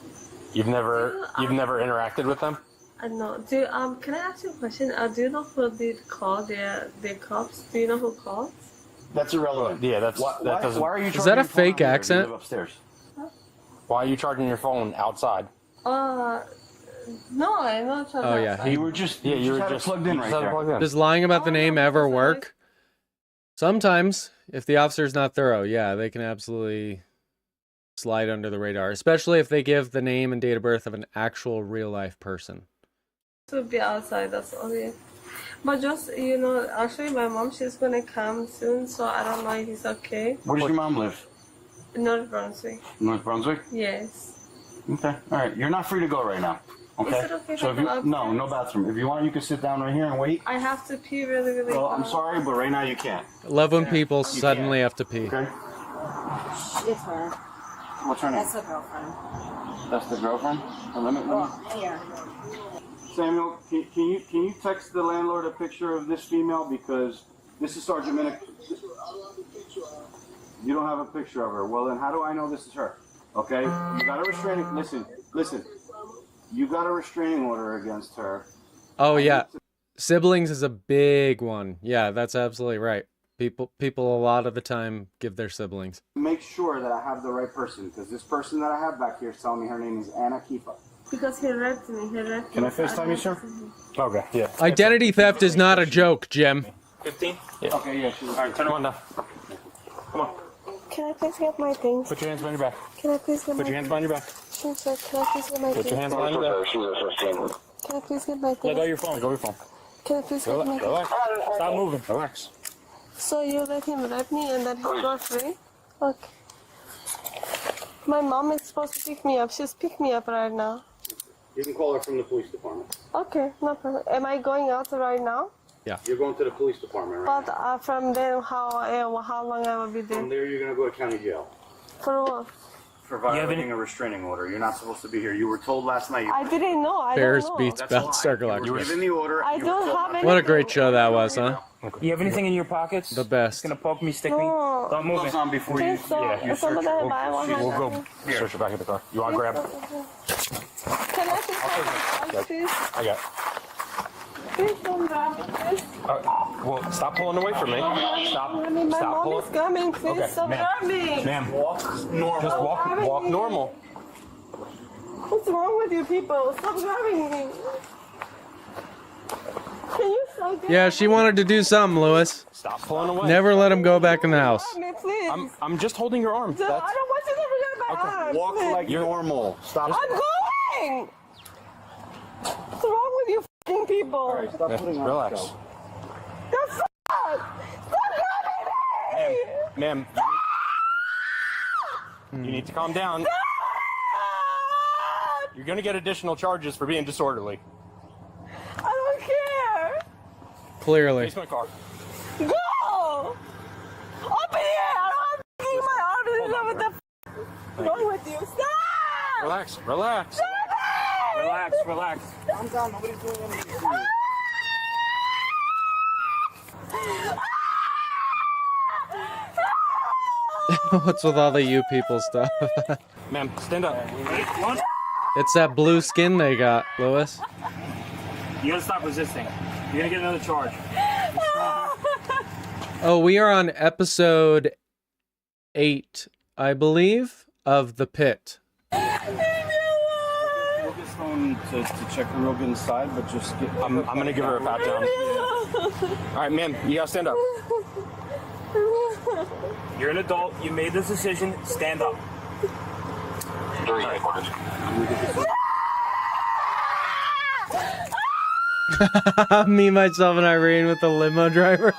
You've never interacted with them? I know. Can I ask you a question? Do you know who did call the cops? Do you know who called? That's irrelevant. Yeah, that doesn't. Why are you Is that a fake accent? Upstairs. Why are you charging your phone outside? No, I'm not sure. Oh yeah, You were just plugged in right there. Does lying about the name ever work? Sometimes, if the officer's not thorough, yeah, they can absolutely slide under the radar, especially if they give the name and date of birth of an actual real life person. To be outside, that's all. Yeah. But just actually, my mom, she's gonna come soon, so I don't know if it's okay. Where does your mom live? North Brunswick. North Brunswick? Yes. Okay. All right. You're not free to go right now. Okay. Is it okay if So I if you go no bathroom. If you want, you can sit down right here and wait. I have to pee really, really Well, I'm bad. sorry, but right now you can't. Love when people suddenly have to pee. Okay. It's her. What's her name? That's her girlfriend. That's the girlfriend. Let me. Here. Samuel, can you text the landlord a picture of this female, because this is Sergeant Minnick. You don't have a picture of her. Well, then how do I know this is her? Okay? You got a restraining... Listen. You got a restraining order against her. Oh yeah, siblings is a big one. Yeah, that's absolutely right. People a lot of the time give their siblings. Make sure that I have the right person, because this person that I have back here is telling me her name is Anna Kifa. Because he read me. Can I FaceTime you, sir? Okay, yeah. Identity theft is not a joke, Jim. 15? Yeah. Okay, yeah. All right, turn the window. Come on. Can I please get my things? Put your hands behind your back. Can I please get Put my your hands behind your back. Sure, sir. Can I please get my Put things? your hands behind your back. Can I please get my things? Let go of your phone. Let go of your phone. Can I please get my Relax. Stop moving. Relax. So you let him rap me and then he got free? Okay. My mom is supposed to pick me up. She's picked me up right now. You can call her from the police department. Okay, no problem. Am I going out right now? Yeah. You're going to the police department, right? But from then, how long I will be From there? there, you're going to go to county jail. For what? For violating a restraining order. You're not supposed to be here. You were told last night. I didn't know. I Bears don't know. beats Battlestar You were Galactica. given the order. I don't have anything. What a great show that was, huh? You have anything in your pockets? The best. Gonna poke me, stick me? No. Don't move it. on before you. Please don't. Somebody buy one. We'll go search the back of the car. You want to grab it? Can I please have my please? I got it. Please don't grab it, please. Well, stop pulling away from me. Stop. My mom pulling. is coming. Please Okay, stop ma'am. grabbing. Ma'am, walk normal. Just walk normal. What's wrong with you people? Stop grabbing me. Can you stop grabbing Yeah, she wanted to do something, Lewis. Stop pulling away. Never let him go back in the house. me, please? I'm just holding your arm. I don't want you to forget my arm. Walk please. like normal. Stop. I'm going. What's wrong with you f***ing people? All right, stop putting on Relax. yourself. The f***? Stop grabbing me! Ma'am, you need to calm down. You're gonna get additional charges for being disorderly. I don't care. Clearly. Face my car. Go! Open here! I don't have my arm. What the f*** wrong with you? Stop! Relax. Relax. Relax. Relax. Calm down. Nobody's doing anything. What's with all the you people stuff? Ma'am, stand up. It's that blue skin they got, Lewis. You gotta stop resisting. You're gonna get another charge. Oh, we are on episode 8, I believe, of The Pit. We'll get someone to check her real good inside, but just get. I'm gonna give her a pat down. All right, ma'am, you gotta stand up. You're an adult. You made this decision. Stand up. Me, myself, and Irene with the limo driver.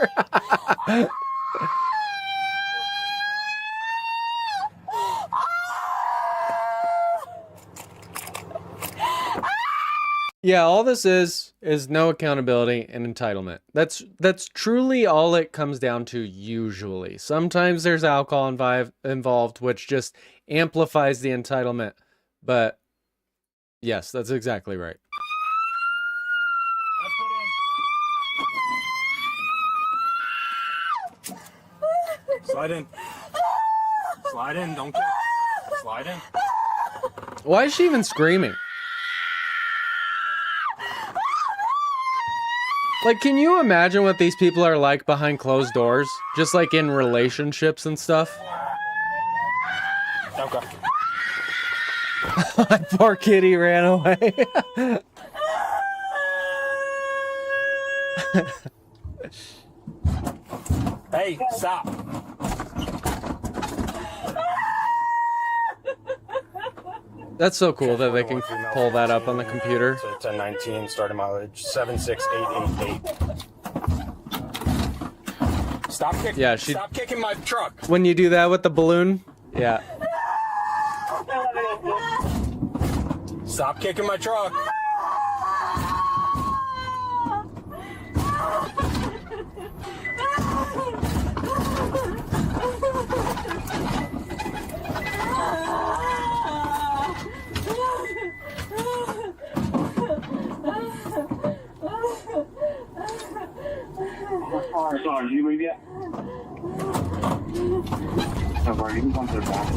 Yeah, all this is no accountability and entitlement. That's truly all it comes down to usually. Sometimes there's alcohol involved, which just amplifies the entitlement. But yes, that's exactly right. Slide in. Slide in, don't kick. Slide in. Why is she even screaming? Like, can you imagine what these people are like behind closed doors? Just like in relationships and stuff? Okay. Poor kitty ran away. Hey, stop. That's so cool that they can pull that up on the computer. So 1019, starting mileage 76888. Stop kicking. Yeah, Stop kicking my truck. When you do that with the balloon, yeah. Stop kicking my truck. Sorry, did you leave yet? No, bro, you can come to the back.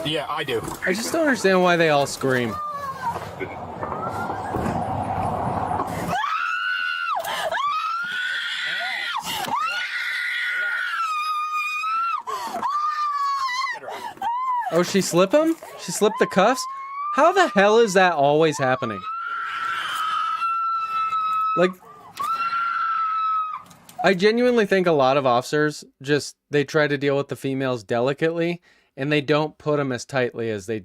Yeah, I do. I just don't understand why they all scream. Oh, she slipped him? She slipped the cuffs? How the hell is that always happening? Like, I genuinely think a lot of officers they try to deal with the females delicately, and they don't put them as tightly as they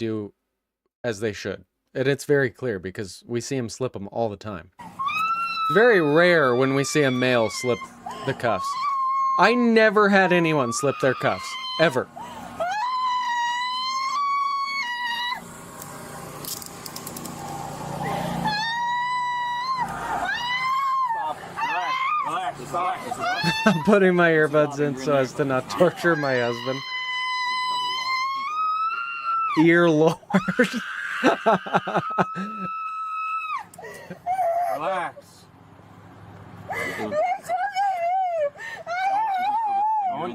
should. And it's very clear because we see them slip them all the time. It's very rare when we see a male slip the cuffs. I never had anyone slip their cuffs, ever. I'm putting my earbuds in so as to not torture my husband. Ear lord. Relax.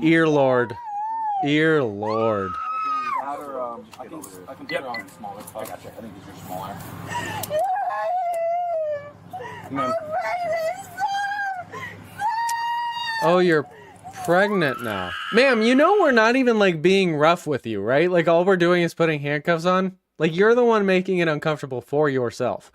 Ear lord. Ear lord. I can get on smaller. I got you. I think these are smaller. Ma'am. Oh, you're pregnant now. Ma'am, you know we're not even like being rough with you, right? Like all we're doing is putting handcuffs on. Like you're the one making it uncomfortable for yourself.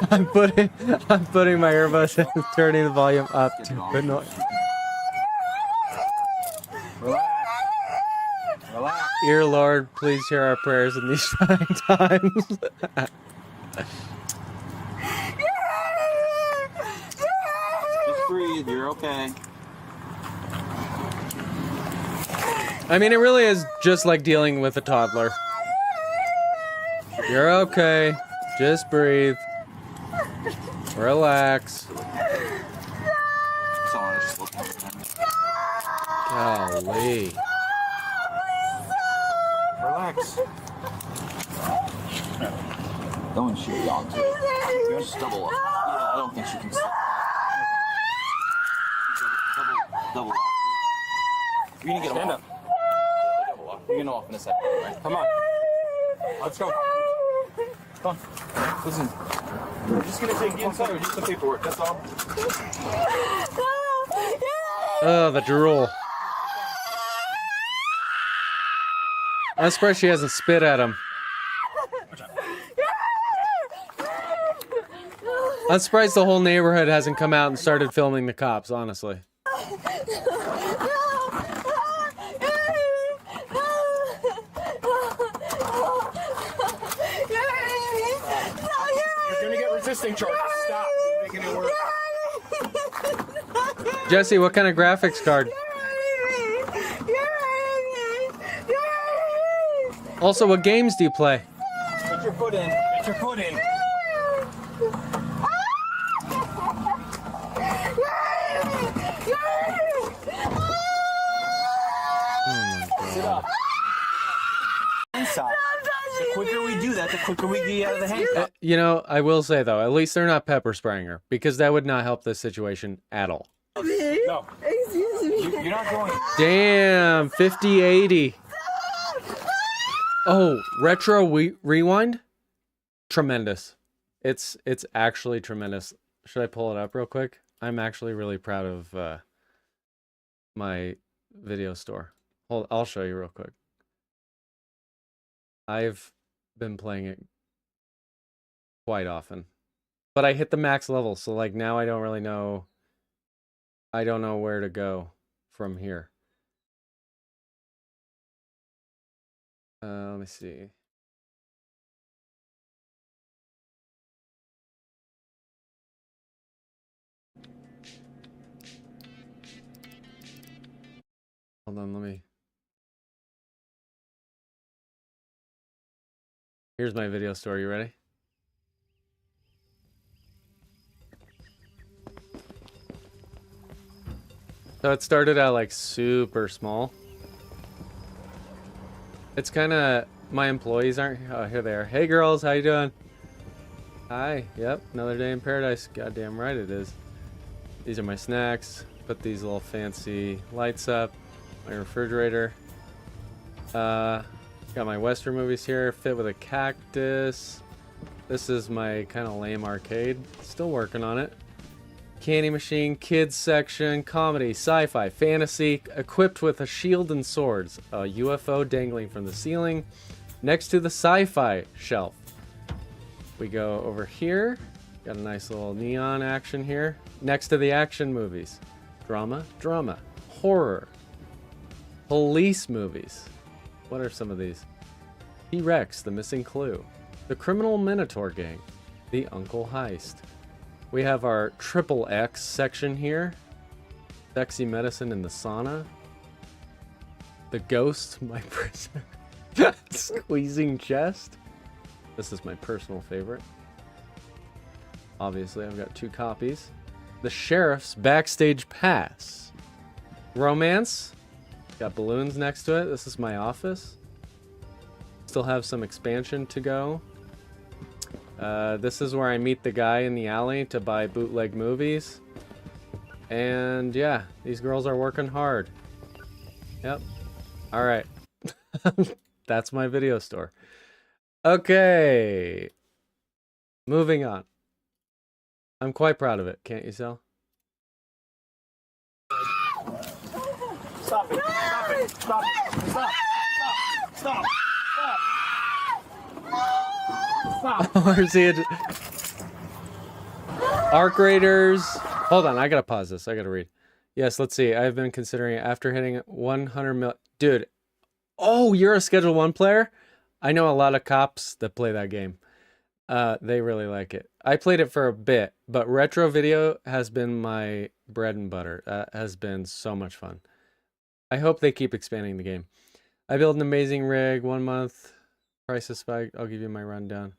I'm putting my earbuds in and turning the volume up to the noise. Relax. Dear Lord, please hear our prayers in these trying times. Just breathe, you're okay. I mean, it really is just like dealing with a toddler. You're okay. Just breathe. Relax. Golly. Relax. Don't shoot you on too. You just double up. Yeah, I don't think she can stop. Double up. You're gonna get him off. Double up. You're gonna off in a second, right? Come on. Let's go. Come on. Listen. We're just gonna take you inside. Just some paperwork. That's all. Oh, the drool. I'm surprised she hasn't spit at him. I'm surprised the whole neighborhood hasn't come out and started filming the cops, honestly. You're gonna get resisting charges. Stop. You're making it worse. Jesse, what kind of graphics card? Also, what games do you play? Put your foot in. Get your foot in. Sit up. Inside. The quicker we do that, the quicker we get out of the handcuff. You know, I will say though, at least they're not pepper spraying her, because that would not help this situation at all. No. Excuse me. You're not going. Damn, 5080. Oh, retro rewind? Tremendous. It's actually tremendous. Should I pull it up real quick? I'm actually really proud of my video store. Hold, I'll show you real quick. I've been playing it quite often. But I hit the max level, so like now I don't really know. I don't know where to go from here. Let me see. Hold on, let me. Here's my video store. You ready? So it started out like super small. It's kind of, my employees aren't, oh, here they are. Hey girls, how you doing? Hi, yep, another day in paradise. Goddamn right it is. These are my snacks. Put these little fancy lights up. My refrigerator. Got my Western movies here. Fit with a cactus. This is my kind of lame arcade. Still working on it. Candy machine, kids section, comedy, sci-fi, fantasy, equipped with a shield and swords. A UFO dangling from the ceiling next to the sci-fi shelf. We go over here. Got a nice little neon action here. Next to the action movies. Drama, drama, horror, police movies. What are some of these? T-Rex, The Missing Clue. The Criminal Minotaur Gang. The Uncle Heist. We have our triple X section here. Sexy medicine in the sauna. The Ghost, my prisoner. Squeezing chest. This is my personal favorite. Obviously, I've got 2 copies. The Sheriff's Backstage Pass. Romance. Got balloons next to it. This is my office. Still have some expansion to go. This is where I meet the guy in the alley to buy bootleg movies. And yeah, these girls are working hard. Yep. Alright. That's my video store. Okay. Moving on. I'm quite proud of it, can't you tell? Stop it. Stop it. Stop it. Stop. Stop. Stop. Where's the Arc Raiders? Hold on, I gotta pause this. I gotta read. Yes, let's see. I've been considering it after hitting 100 mil. Dude. Oh, you're a Schedule 1 player? I know a lot of cops that play that game. They really like it. I played it for a bit, but retro video has been my bread and butter. That has been so much fun. I hope they keep expanding the game. I built an amazing rig, 1 month. Price is spiked. I'll give you my rundown.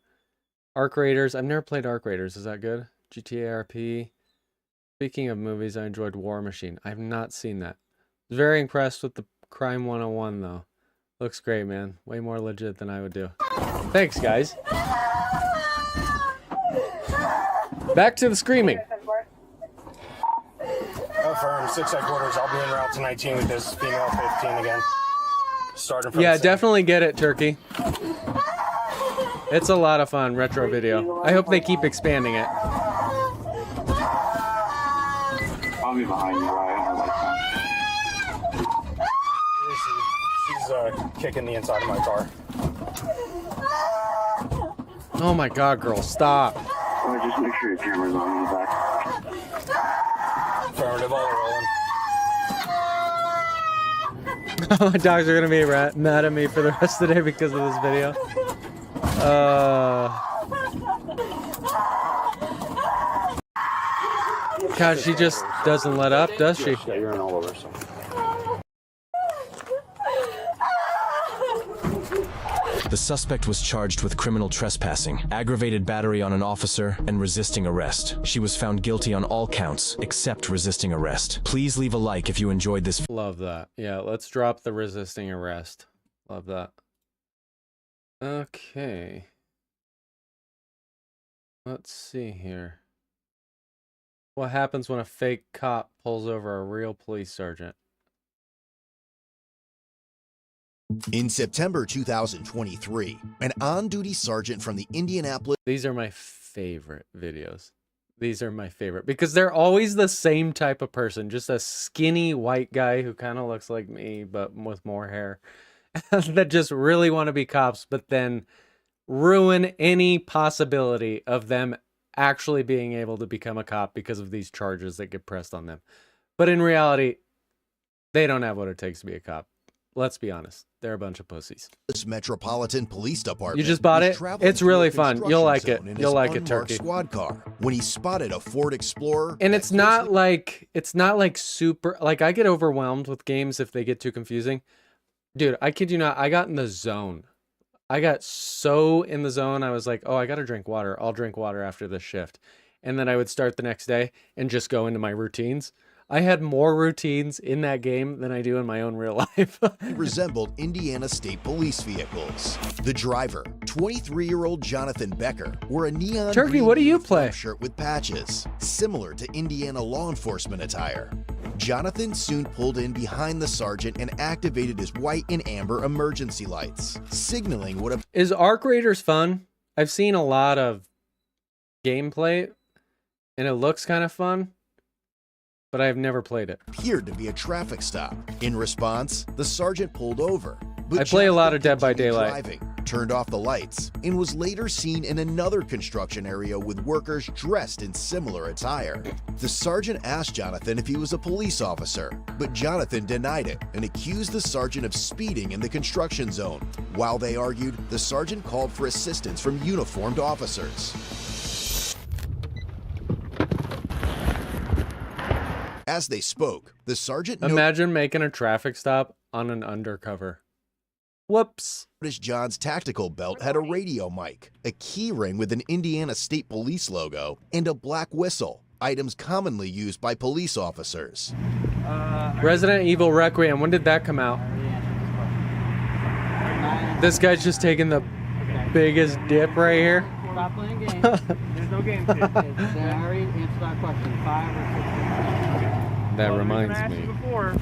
Arc Raiders. I've never played Arc Raiders. Is that good? GTA RP. Speaking of movies, I enjoyed War Machine. I've not seen that. Very impressed with the Crime 101 though. Looks great, man. Way more legit than I would do. Thanks, guys. Back to the screaming. Affirm, 6 headquarters. I'll be en route to 19 with this female 15 again. Starting from yeah, definitely get it, Turkey. It's a lot of fun, retro video. I hope they keep expanding it. I'll be behind you, Ryan. She's kicking the inside of my car. Oh my god, girl, stop. Just make sure your camera's on in the back. Affirmative, all rolling. My dogs are gonna be mad at me for the rest of the day because of this video. God, she just doesn't let up, does she? Yeah, you're in all over. So. The suspect was charged with criminal trespassing, aggravated battery on an officer, and resisting arrest. She was found guilty on all counts, except resisting arrest. Please leave a like if you enjoyed this. Love that. Yeah, let's drop the resisting arrest. Love that. Okay. Let's see here. What happens when a fake cop pulls over a real police sergeant? In September 2023, an on-duty sergeant from the Indianapolis... These are my favorite videos. These are my favorite because they're always the same type of person. Just a skinny white guy who kind of looks like me, but with more hair. That just really want to be cops, but then ruin any possibility of them actually being able to become a cop because of these charges that get pressed on them. But in reality, they don't have what it takes to be a cop. Let's be honest. They're a bunch of pussies. This Metropolitan Police Department. You just bought it? It's really fun. You'll like it. You'll like it, unmarked Turkey. Squad car when he spotted a Ford Explorer. And it's not like super, like I get overwhelmed with games if they get too confusing. Dude, I kid you not, I got in the zone. I got so in the zone, I was like, oh, I gotta drink water. I'll drink water after this shift. And then I would start the next day and just go into my routines. I had more routines in that game than I do in my own real life. Resembled Indiana State Police vehicles. The driver, 23-year-old Jonathan Becker, wore a neon Turkey, what do you play? Shirt with patches, similar to Indiana law enforcement attire. Jonathan soon pulled in behind the sergeant and activated his white and amber emergency lights, signaling what a... Is Arc Raiders fun? I've seen a lot of gameplay, and it looks kind of fun. But I've never played it. Appeared to be a traffic stop. In response, the sergeant pulled over. But I play a lot of Dead by continued Daylight. driving, turned off the lights, and was later seen in another construction area with workers dressed in similar attire. The sergeant asked Jonathan if he was a police officer, but Jonathan denied it and accused the sergeant of speeding in the construction zone. While they argued, the sergeant called for assistance from uniformed officers. As they spoke, the sergeant Imagine making a traffic stop on an undercover. Whoops. noticed John's tactical belt had a radio mic, a key ring with an Indiana State Police logo, and a black whistle, items commonly used by police officers. Resident Evil Requiem, when did that come out? This guy's just taking the biggest dip right here. Stop playing games. There's no games here. I already answered that question 5 or 6 times. That reminds me. Before,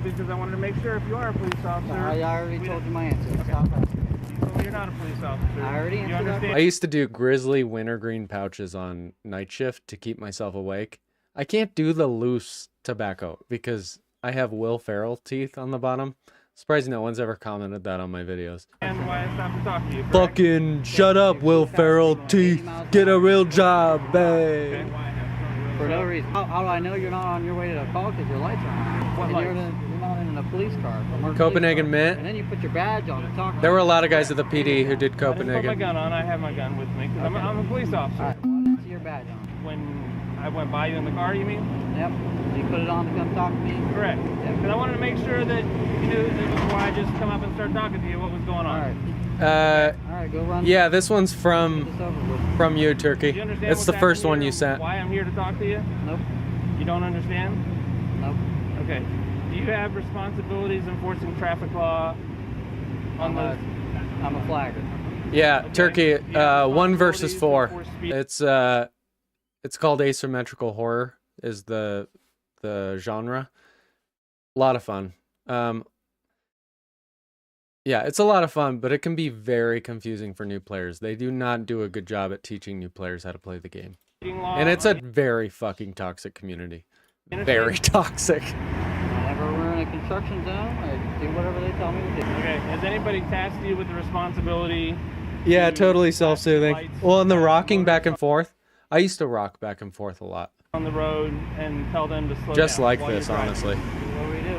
because I wanted to make sure if you are a police officer. I already told you my answer. Stop asking. You told me you're not a police officer. I already answered that. I used to do grizzly wintergreen pouches on night shift to keep myself awake. I can't do the loose tobacco because I have Will Ferrell teeth on the bottom. Surprised no one's ever commented that on my videos. And why I stopped to talk to you. Fucking shut up, Will Ferrell teeth. Get a real job, babe. For no reason. How do I know you're not on your way to the call because your lights are on? What lights? You're not in a police car. Copenhagen Mint. And then you put your badge on and talk. There were a lot of guys at the PD who did I Copenhagen. just put my gun on. I have my gun with me because I'm a police officer. Right. Well, see your badge on. When I went by you in the car, you mean? Yep. You put it on to come talk to me? Correct. Because I wanted to make sure that you knew that before I just come up and start talking to you what was going on. All right. All right, go run. Yeah, this one's from you, Turkey. Do you understand It's the what's first happening one here you and sent. Why I'm here to talk to you? Nope. You don't understand? Nope. Okay. Do you have responsibilities enforcing traffic law on the... I'm a flagger. Yeah, okay. Turkey, 1 versus 4. It's called asymmetrical horror is the genre. A lot of fun. Yeah, it's a lot of fun, but it can be very confusing for new players. They do not do a good job at teaching new players how to play the game. And it's a very fucking toxic community. Very toxic. Whenever we're in a construction zone, I do whatever they tell me to do. Okay, has anybody tasked you with the responsibility? Yeah, totally self-soothing. Well, and the rocking back and forth. I used to rock back and forth a lot. On the road and tell them to slow down. Just like this, honestly. What do we do?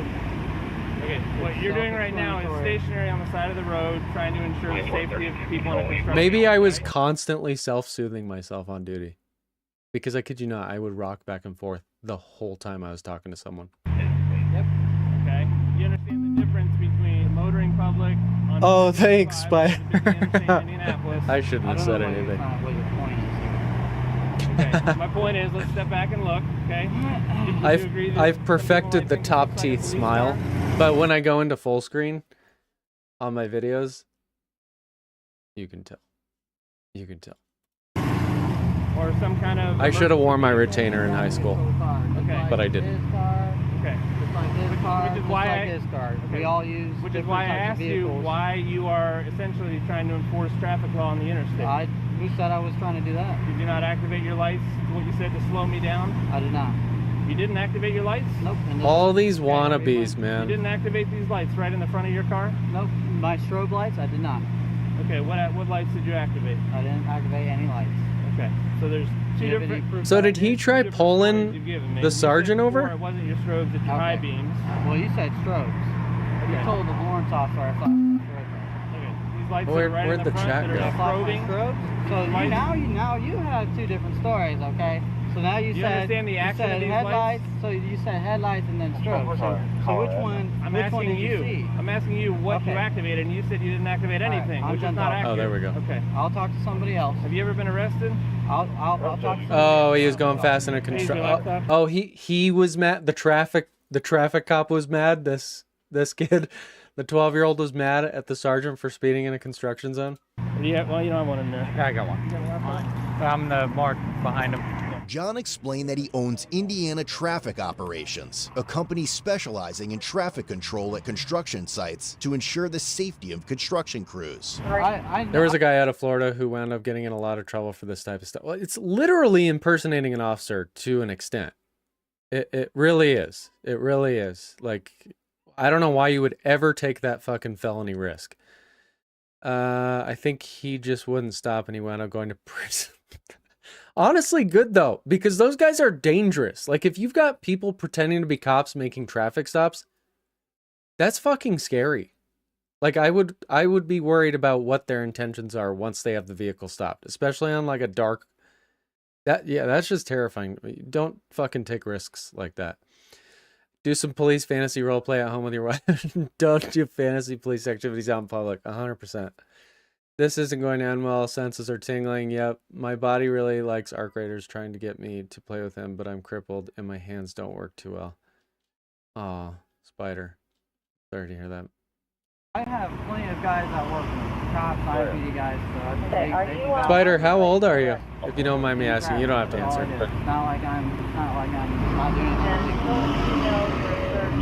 Okay, what you're doing right now is stationary on the side of the road, trying to ensure the safety of people in a construction. Maybe I was constantly self-soothing myself on duty. Because I kid you not, I would rock back and forth the whole time I was talking to someone. Yep. Okay. You understand the difference between motoring public on Oh, thanks, 55 Spider. and the big interstate in Indianapolis? I shouldn't have said anything. What your point is here. Okay. My point is, let's step back and look. Okay. Do you agree that I've perfected the top teeth smile, but when I go into full screen on my videos, you can tell. You can tell. Or some kind of... I should have worn my retainer in high school, Okay. but I didn't. Okay. Just like his car, Which is just why like I- his car. Okay. We all use Which is different why I types of asked you vehicles. why you are essentially trying to enforce traffic law on the interstate. Who said I was trying to do that? Did you not activate your lights, what you said, to slow me down? I did not. You didn't activate your lights? Nope. All these wannabes, You man. didn't activate these lights right in the front of your car? Nope. My strobe lights, I did not. Okay, what lights did you activate? I didn't activate any lights. Okay, so there's Do two you have any different... proof So that I did he try you've pulling given me. the You said sergeant before over? It wasn't your strobes, it's your high beams. Well, you said strobes. You Okay. told the warrant officer I thought. Okay, these lights Where- are right where'd in the the front chat that are go? strobing. So Lights- now you have two different stories, okay? So now you Do you said understand the action you said of these headlights. So you said headlights and then strobes. So which one? I'm which one asking did you see? I'm asking you what you Okay. activated, and you said you didn't activate All right, anything, I'm which is done not talking. accurate. Oh, there we go. Okay. I'll talk to somebody else. Have you ever been arrested? I'll talk to somebody Oh, else. he was going fast in a Hey, is your construction. laptop? Oh, he was mad. The traffic cop was mad. This kid, the 12-year-old was mad at the sergeant for speeding in a construction zone. Yeah, well, you don't have one in there. Yeah, I got one. I'm the mark behind him. John explained that he owns Indiana Traffic Operations, a company specializing in traffic control at construction sites to ensure the safety of construction crews. There was a guy out of Florida who wound up getting in a lot of trouble for this type of stuff. Well, it's literally impersonating an officer to an extent. It really is. It really is. Like, I don't know why you would ever take that fucking felony risk. I think he just wouldn't stop and he wound up going to prison. Honestly, good though, because those guys are dangerous. Like, if you've got people pretending to be cops making traffic stops, that's fucking scary. Like, I would be worried about what their intentions are once they have the vehicle stopped, especially on like a dark. That's just terrifying. Don't fucking take risks like that. Do some police fantasy roleplay at home with your wife. Don't do fantasy police activities out in public. 100%. This isn't going to end well. Senses are tingling. Yep. My body really likes arc raiders trying to get me to play with him, but I'm crippled and my hands don't work too well. Aw, Spider. Sorry to hear that. I have plenty of guys that work with cops, IPD guys. So they can Spider, how old are you? If you don't mind me asking, you don't have to answer. It's not like I'm not doing anything.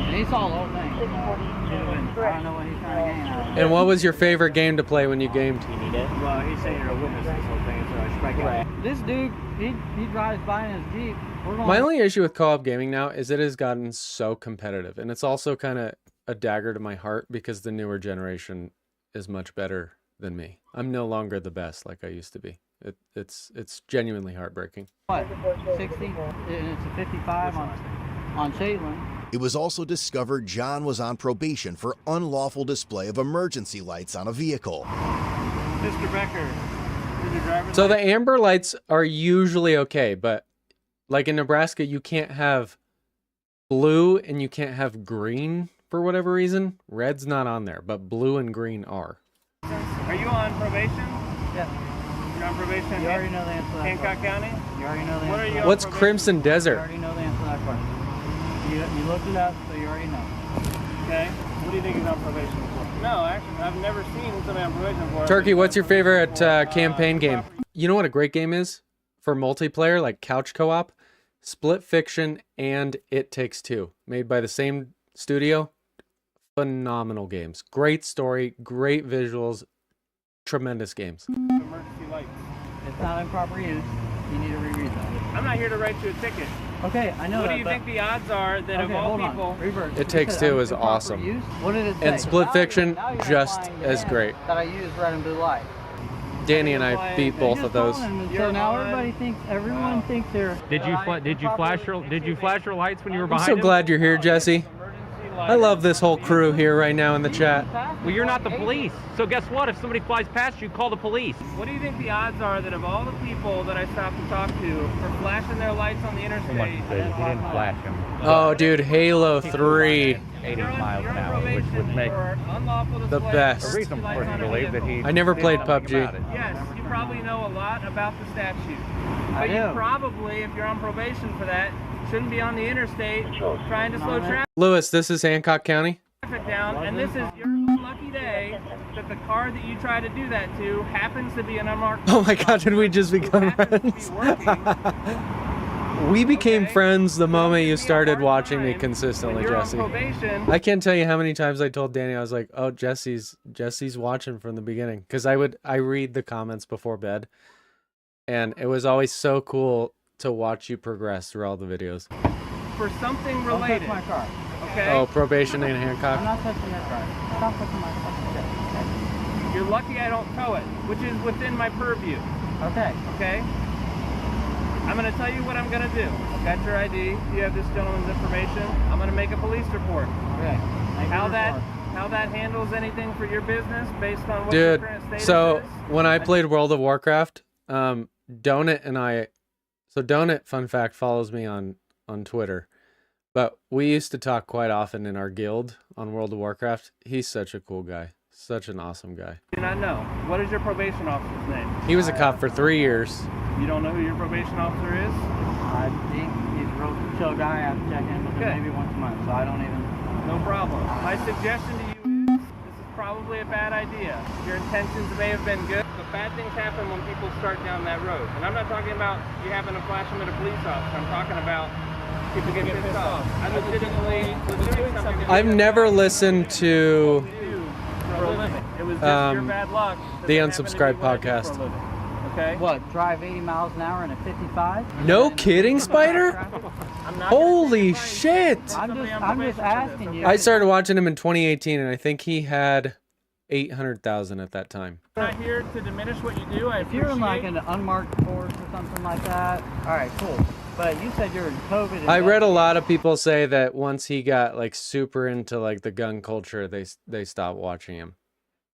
And he saw the whole thing. I don't know what he's trying to gain out of it. And what was your favorite game to play when you gamed? Well, he's saying you're a witness to this whole thing, so I strike it. This dude, he drives by in his Jeep. We're going. My only issue with co-op gaming now is it has gotten so competitive, and it's also kind of a dagger to my heart because the newer generation is much better than me. I'm no longer the best like I used to be. It's genuinely heartbreaking. What? 60? And it's a 55 on Caitlin. It was also discovered John was on probation for unlawful display of emergency lights on a vehicle. Mr. Becker, did your driver's So the amber lights are usually okay, but like in Nebraska, you can't have blue and you can't have green for whatever reason. Red's not on there, but blue and green are. Are you on probation? Yeah. You're on probation. You already know the answer to that Hancock question. County? You already know the What answer. are you on What's probation? Crimson You Desert? already know the answer to that question. You looked it up, so you already know. Okay. What do you think he's on probation for? No, actually, I've never seen somebody on probation for. Turkey, what's your favorite campaign game? You know what a great game is for multiplayer, like couch co-op? Split Fiction and It Takes Two, made by the same studio. Phenomenal games. Great story, great visuals, tremendous games. Emergency lights. It's not in proper use. You need to reread that. I'm not here to write you a ticket. Okay, I know What that. do you think the odds are that of Okay, all hold on. people? Reverse. It Takes You said Two is improper awesome. use? What did it say? And Split Now Fiction, now you're just implying as again great. That I use red and blue light. Danny and I beat both of those. So now everybody thinks, everyone thinks they're. Did you flash your lights when you were I'm behind so him? glad you're here, Jesse. I love this whole crew here right now in the chat. Well, you're not the police. So guess what? If somebody flies past you, call the police. What do you think the odds are that of all the people that I stopped to talk to for flashing their lights on the interstate? He didn't flash them. Oh, dude, Halo 3. 80 miles an hour, which would make the best. A reason for to believe that he. I never played did nothing about PUBG. it. Yes, you probably know a lot about the statute. But you probably, if you're on probation for that, shouldn't be on the interstate trying to slow Lewis, this is Hancock County. traffic down, and this is your lucky day that the car that you try to do that to happens to be an unmarked. Oh my god, did we just become friends? We became friends the moment you started watching me consistently, Jesse. I can't tell you how many times I told Danny, I was like, oh, Jesse's watching from the beginning. Because I read the comments before bed. And it was always so cool to watch you progress through all the videos. For something related. Don't touch my car. Okay? Oh, probation in Hancock. I'm not touching your car. Stop touching my car. You're lucky I don't tow it, which is within my purview. Okay. Okay? I'm going to tell you what I'm going to do. I've got your ID. You have this gentleman's information. I'm going to make a police report. Okay. How that handles anything for your business based on what your Dude, current status so is? when I played World of Warcraft, Donut and I... So Donut, fun fact, follows me on Twitter. But we used to talk quite often in our guild on World of Warcraft. He's such a cool guy. Such an awesome guy. I do not know. What is your probation officer's name? He was a cop for 3 years. You don't know who your probation officer is? I think he's a real chill guy. I have to check in with him maybe once a month, so I don't even... No problem. My suggestion to you is, this is probably a bad idea. Your intentions may have been good, but bad things happen when people start down that road. And I'm not talking about you having to flash them at a police officer. I'm talking about people get pissed off. I legitimately was doing something. I've never listened to For a living. It was just your bad luck. the Unsubscribed podcast. Okay. What, drive 80 miles an hour in a 55? No kidding, Spider? Holy shit! I'm just asking you. I started watching him in 2018, and I think he had 800,000 at that time. I'm not here to diminish what you do. If you're in like an unmarked force or something like that, all right, cool. But you said you're in COVID. I read a lot of people say that once he got like super into like the gun culture, they stopped watching him.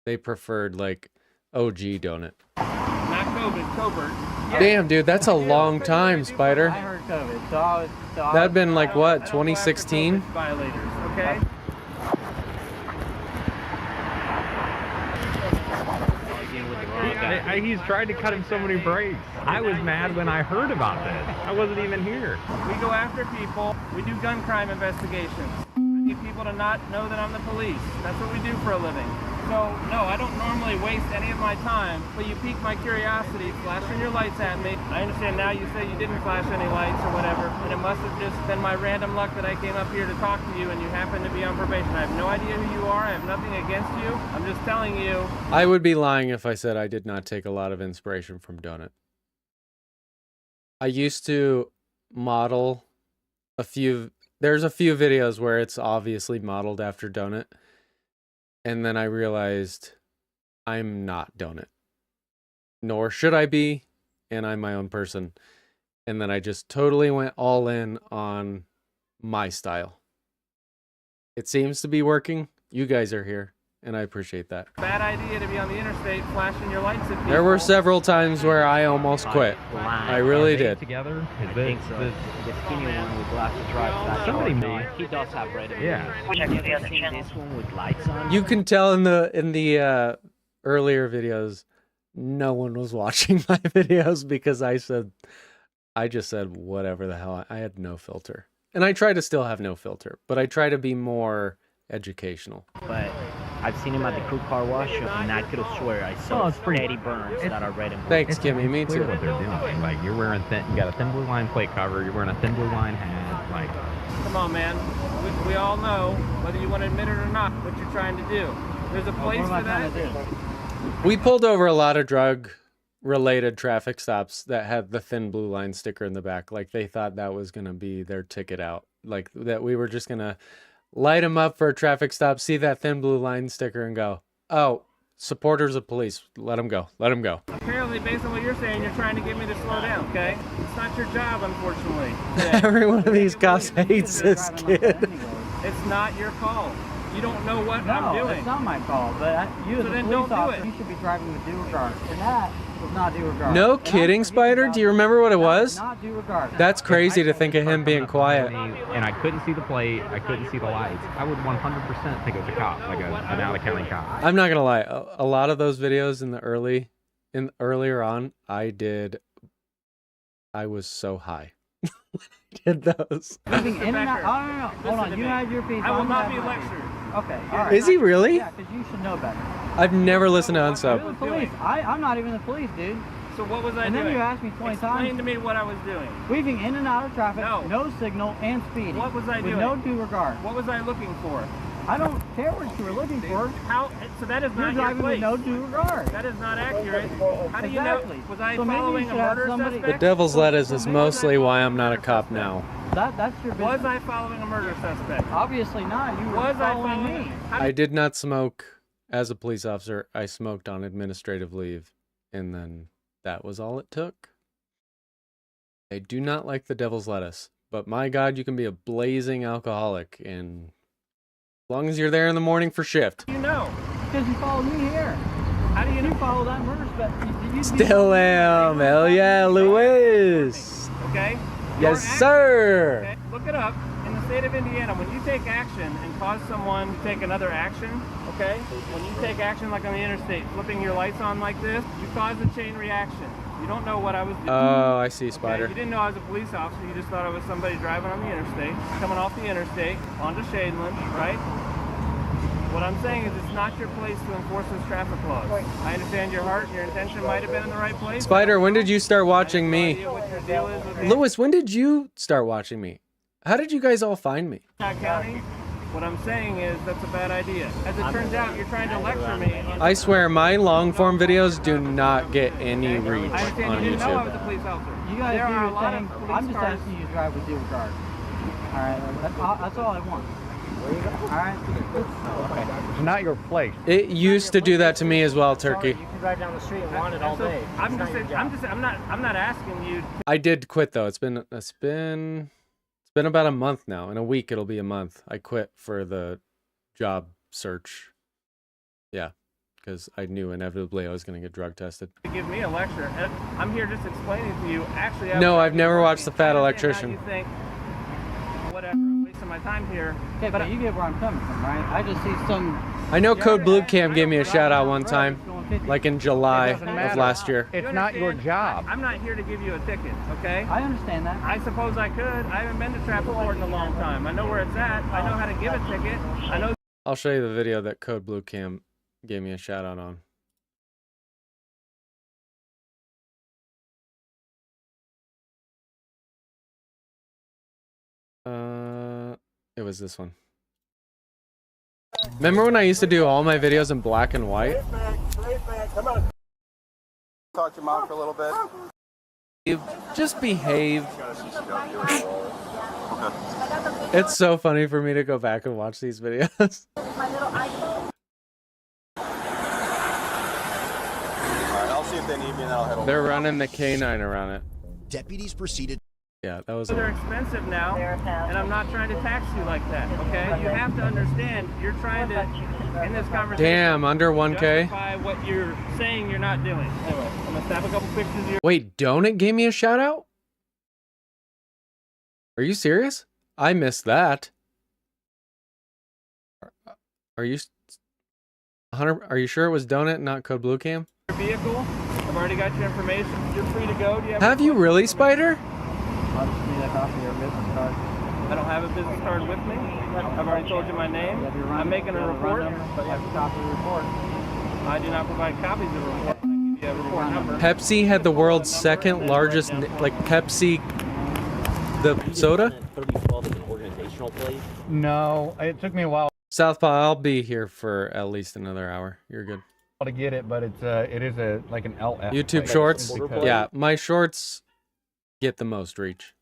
They preferred like OG Donut. Not COVID, covert. Yeah. Damn, dude, that's a long time, Spider. I heard COVID, so I was... That'd been like what, 2016? Violators, okay? He's tried to cut him so many breaks. I was mad when I heard about this. I wasn't even here. We go after people. We do gun crime investigations. I need people to not know that I'm the police. That's what we do for a living. So, no, I don't normally waste any of my time, but you piqued my curiosity, flashing your lights at me. I understand now you say you didn't flash any lights or whatever, and it must have just been my random luck that I came up here to talk to you and you happen to be on probation. I have no idea who you are. I have nothing against you. I'm just telling you. I would be lying if I said I did not take a lot of inspiration from Donut. I used to model there's a few videos where it's obviously modeled after Donut. And then I realized I'm not Donut. Nor should I be, and I'm my own person. And then I just totally went all in on my style. It seems to be working. You guys are here, and I appreciate that. Bad idea to be on the interstate flashing your lights at people. There were several times where I almost quit. I really did. Together? I think so. The skinny one with glasses drives. Somebody He does have red. Yeah. Have you ever seen this one with lights on? You can tell in the earlier videos, no one was watching my videos because I just said whatever the hell. I had no filter. And I try to still have no filter, but I try to be more educational. But I've seen him at the crew car wash, and I could have swear I saw steady burns that are red and blue. Thanks, Kimmy. Me too. What they're doing. Like you're wearing you got a thin blue line plate cover. You're wearing a thin blue line hat. Like, come on, man. We all know, whether you want to admit it or not, what you're trying to do. There's a place for that. We pulled over a lot of drug-related traffic stops that had the thin blue line sticker in the back. Like they thought that was going to be their ticket out. Like that we were just going to light them up for a traffic stop, see that thin blue line sticker and go, oh, supporters of police, let them go, let them go. Apparently, based on what you're saying, you're trying to get me to slow down, okay? It's not your job, unfortunately. Every one of these cops hates this kid. It's not your call. You don't know what No, I'm doing. it's not my call, but you as a then police don't do officer, it. you should be driving with due regard. And that was not due regard. No kidding, Spider? Do you remember what it was? Not due regard. That's crazy to think of him being quiet. And I couldn't see the plate. I couldn't see the lights. I would 100% think it was a cop, like an out-of-county cop. I'm not gonna lie. A lot of those videos in the earlier on, I was so high. Did those? Moving in and out. Oh, no. Hold on. You had your piece. I will I'm not gonna be have mine. lectured. Okay. All right. Is he really? Yeah, because you should know better. I've never listened to You're Unsub. the police. I'm not even the police, dude. So what was I And doing? then you asked me 20 times. Explain to me what I was doing. Weaving in and out of traffic, No. no signal, and speeding. What was I with doing? no due regard. What was I looking for? I don't care what you were looking for. How? So that is You're not your driving place. with no due regard. That is not accurate. How do you Exactly. know? Was I So maybe you following a should have murder somebody- The suspect? devil's lettuce is mostly why I'm not a cop now. That's your business. Was I following a murder suspect? Obviously not. You were Was I following following? me. I did not smoke as a police officer. I smoked on administrative leave, and then that was all it took. I do not like the devil's lettuce, but my God, you can be a blazing alcoholic, and as long as you're there in the morning for shift. You know. Because you followed me here. How do you know? You follow that murder suspect. Still am. Hell yeah, Luis. Okay? Yes, Your sir. action, okay? Look it up. In the state of Indiana, when you take action and cause someone to take another action, okay? When you take action like on the interstate, flipping your lights on like this, you cause a chain reaction. You don't know what I was doing. Oh, I see, Okay? Spider. You didn't know I was a police officer. You just thought I was somebody driving on the interstate, coming off the interstate, onto Shadeland, right? What I'm saying is it's not your place to enforce this traffic laws. I understand your heart, your intention might have been in the right place. Spider, when did you start watching me? What your deal is with me. Louis, when did you start watching me? How did you guys all find me? County. What I'm saying is that's a bad idea. As it turns out, you're trying to lecture me. I swear, my long form videos do not get any reach I understand on you didn't know I YouTube. was a police officer. You guys There do are a your lot thing. of police I'm just cars. asking you to drive with due regard. All right. That's all I want. All right. It's not your place. It used to do that to me as well, Turkey. You can drive down the street and want it all So, day. I'm not asking you. I did quit though. It's been about a month now. In a week, it'll be a month. I quit for the job search. Yeah, because I knew inevitably I was going to get drug tested. To give me a lecture. And I'm here just explaining to you. Actually, No, I've never watched The Fat I Electrician. understand how you think, whatever, I'm wasting my time here. Okay, but you get where I'm coming from, right? I just see some. I know Code Blue Cam gave me a shout out one time, like in July of last year. You It's not your understand? job. I'm not here to give you a ticket, okay? I understand that. I suppose I could. I haven't been to traffic court in a long time. I know where it's at. I know how to give a ticket. I know. I'll show you the video that Code Blue Cam gave me a shout out on. It was this one. Remember when I used to do all my videos in black and white? Come on. Talk to your mom for a little bit. Just behave. Okay. It's so funny for me to go back and watch these videos. Alright, I'll see if they need me and then I'll head over. They're running the K9 around it. Deputies proceeded. Yeah, that was. They're expensive now, and I'm not trying to tax you like that, okay? You have to understand, you're trying to, in this conversation, Damn, under 1K. justify what you're saying you're not doing. Anyway, I'm gonna snap a couple pictures of your. Wait, Donut gave me a shout out? Are you serious? I missed that. Are you 100? Are you sure it was Donut, not Code Blue Cam? Your vehicle. I've already got your information. You're free to go. Do you Have you really, Spider? I'll just need a copy of your business card. I don't have a business card with me. I've already told you my name. I'm making a report. But you have a copy of the report. I do not provide copies of the report. I give you a report number. Pepsi had the world's second largest, like Pepsi, the soda. 3012 is an organizational plate. No, it took me a while Southpaw, I'll be here for at least another hour. You're good. to get it, but it is like an LF. YouTube plate. Shorts. Because- Yeah, my shorts get the most reach.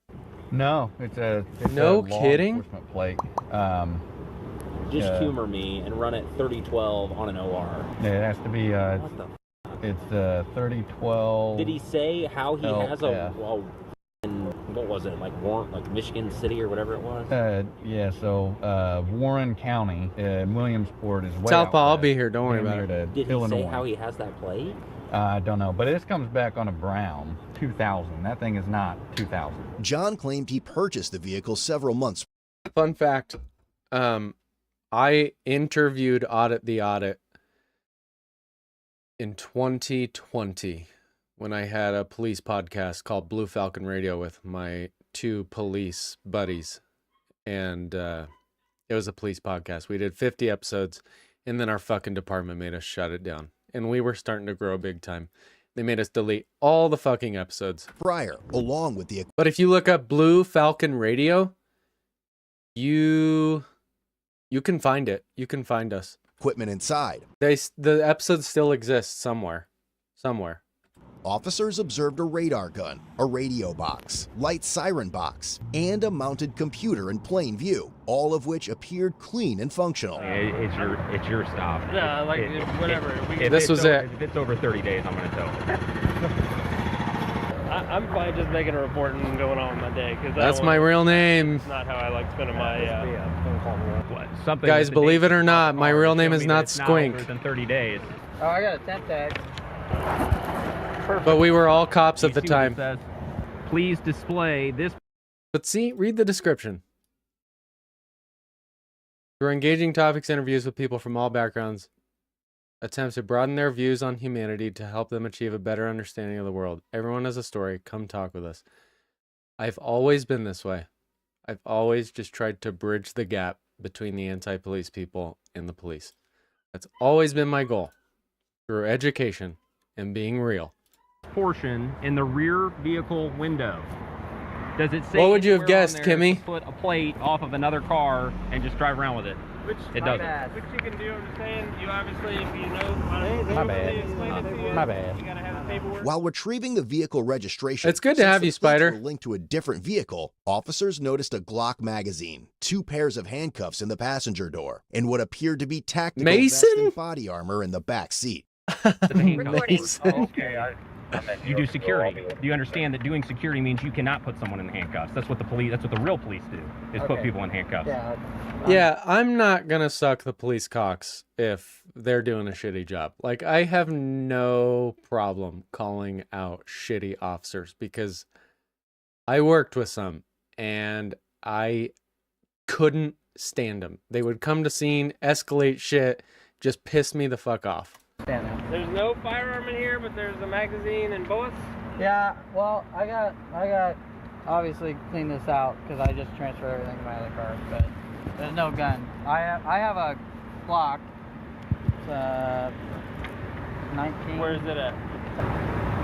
No, it's a No law kidding? enforcement plate. Just humor me and run it 3012 on an OR. Yeah, it has to be. What the? It's 3012. Did he say how he has a what was it, like Warren, like Michigan City or whatever it was? Yeah, so Warren County, Williamsport is way Southpaw, out I'll west, be here. Don't worry damn about near it. to Did he Illinois. say how he has that plate? I don't know, but this comes back on a brown 2000. That thing is not 2000. John claimed he purchased the vehicle several months. Fun fact, I interviewed Audit the Audit in 2020 when I had a police podcast called Blue Falcon Radio with my 2 police buddies. And it was a police podcast. We did 50 episodes, and then our fucking department made us shut it down. And we were starting to grow big time. They made us delete all the fucking episodes. Prior, along with the... But if you look up Blue Falcon Radio, you can find it. You can find us. Equipment inside. The episode still exists somewhere. Officers observed a radar gun, a radio box, light siren box, and a mounted computer in plain view, all of which appeared clean and functional. It's your stuff. Yeah, like whatever. If it's over 30 days, I'm going to tow. I'm fine just making a report and going on with my day. That's my real name. It's not how I like spending my... Guys, believe it or not, my real name is not Squink. Older than 30 days. Oh, I got a tent tag. But we were all cops at the time. Please display this. But see, read the description. Through engaging topics, interviews with people from all backgrounds, attempts to broaden their views on humanity to help them achieve a better understanding of the world. Everyone has a story. Come talk with us. I've always been this way. I've always just tried to bridge the gap between the anti-police people and the police. That's always been my goal. Through education and being real. Portion in the rear vehicle window. Does it say what would you have anywhere on guessed, there Kimmy? to put a plate off of another car and just drive around with it? It doesn't. Which you can do, I'm just saying, you obviously, if you know... My bad. My bad. You gotta have the paperwork. While retrieving the vehicle registration, it's good to have you, Spider. Linked to a different vehicle, officers noticed a Glock magazine, 2 pairs of handcuffs in the passenger door, and what appeared to be tactical vest and body armor in the back seat. You do security. Do you understand that doing security means you cannot put someone in handcuffs? That's what the police. That's what the real police do. Is put people in handcuffs. Yeah, I'm not gonna suck the police cocks if they're doing a shitty job. Like, I have no problem calling out shitty officers because I worked with some and I couldn't stand them. They would come to scene, escalate shit, just piss me the fuck off. There's no firearm in here, but there's a magazine and bullets. Yeah, well, I got obviously clean this out because I just transferred everything to my other car, but there's no gun. I have a Glock. It's 19. Where is it at?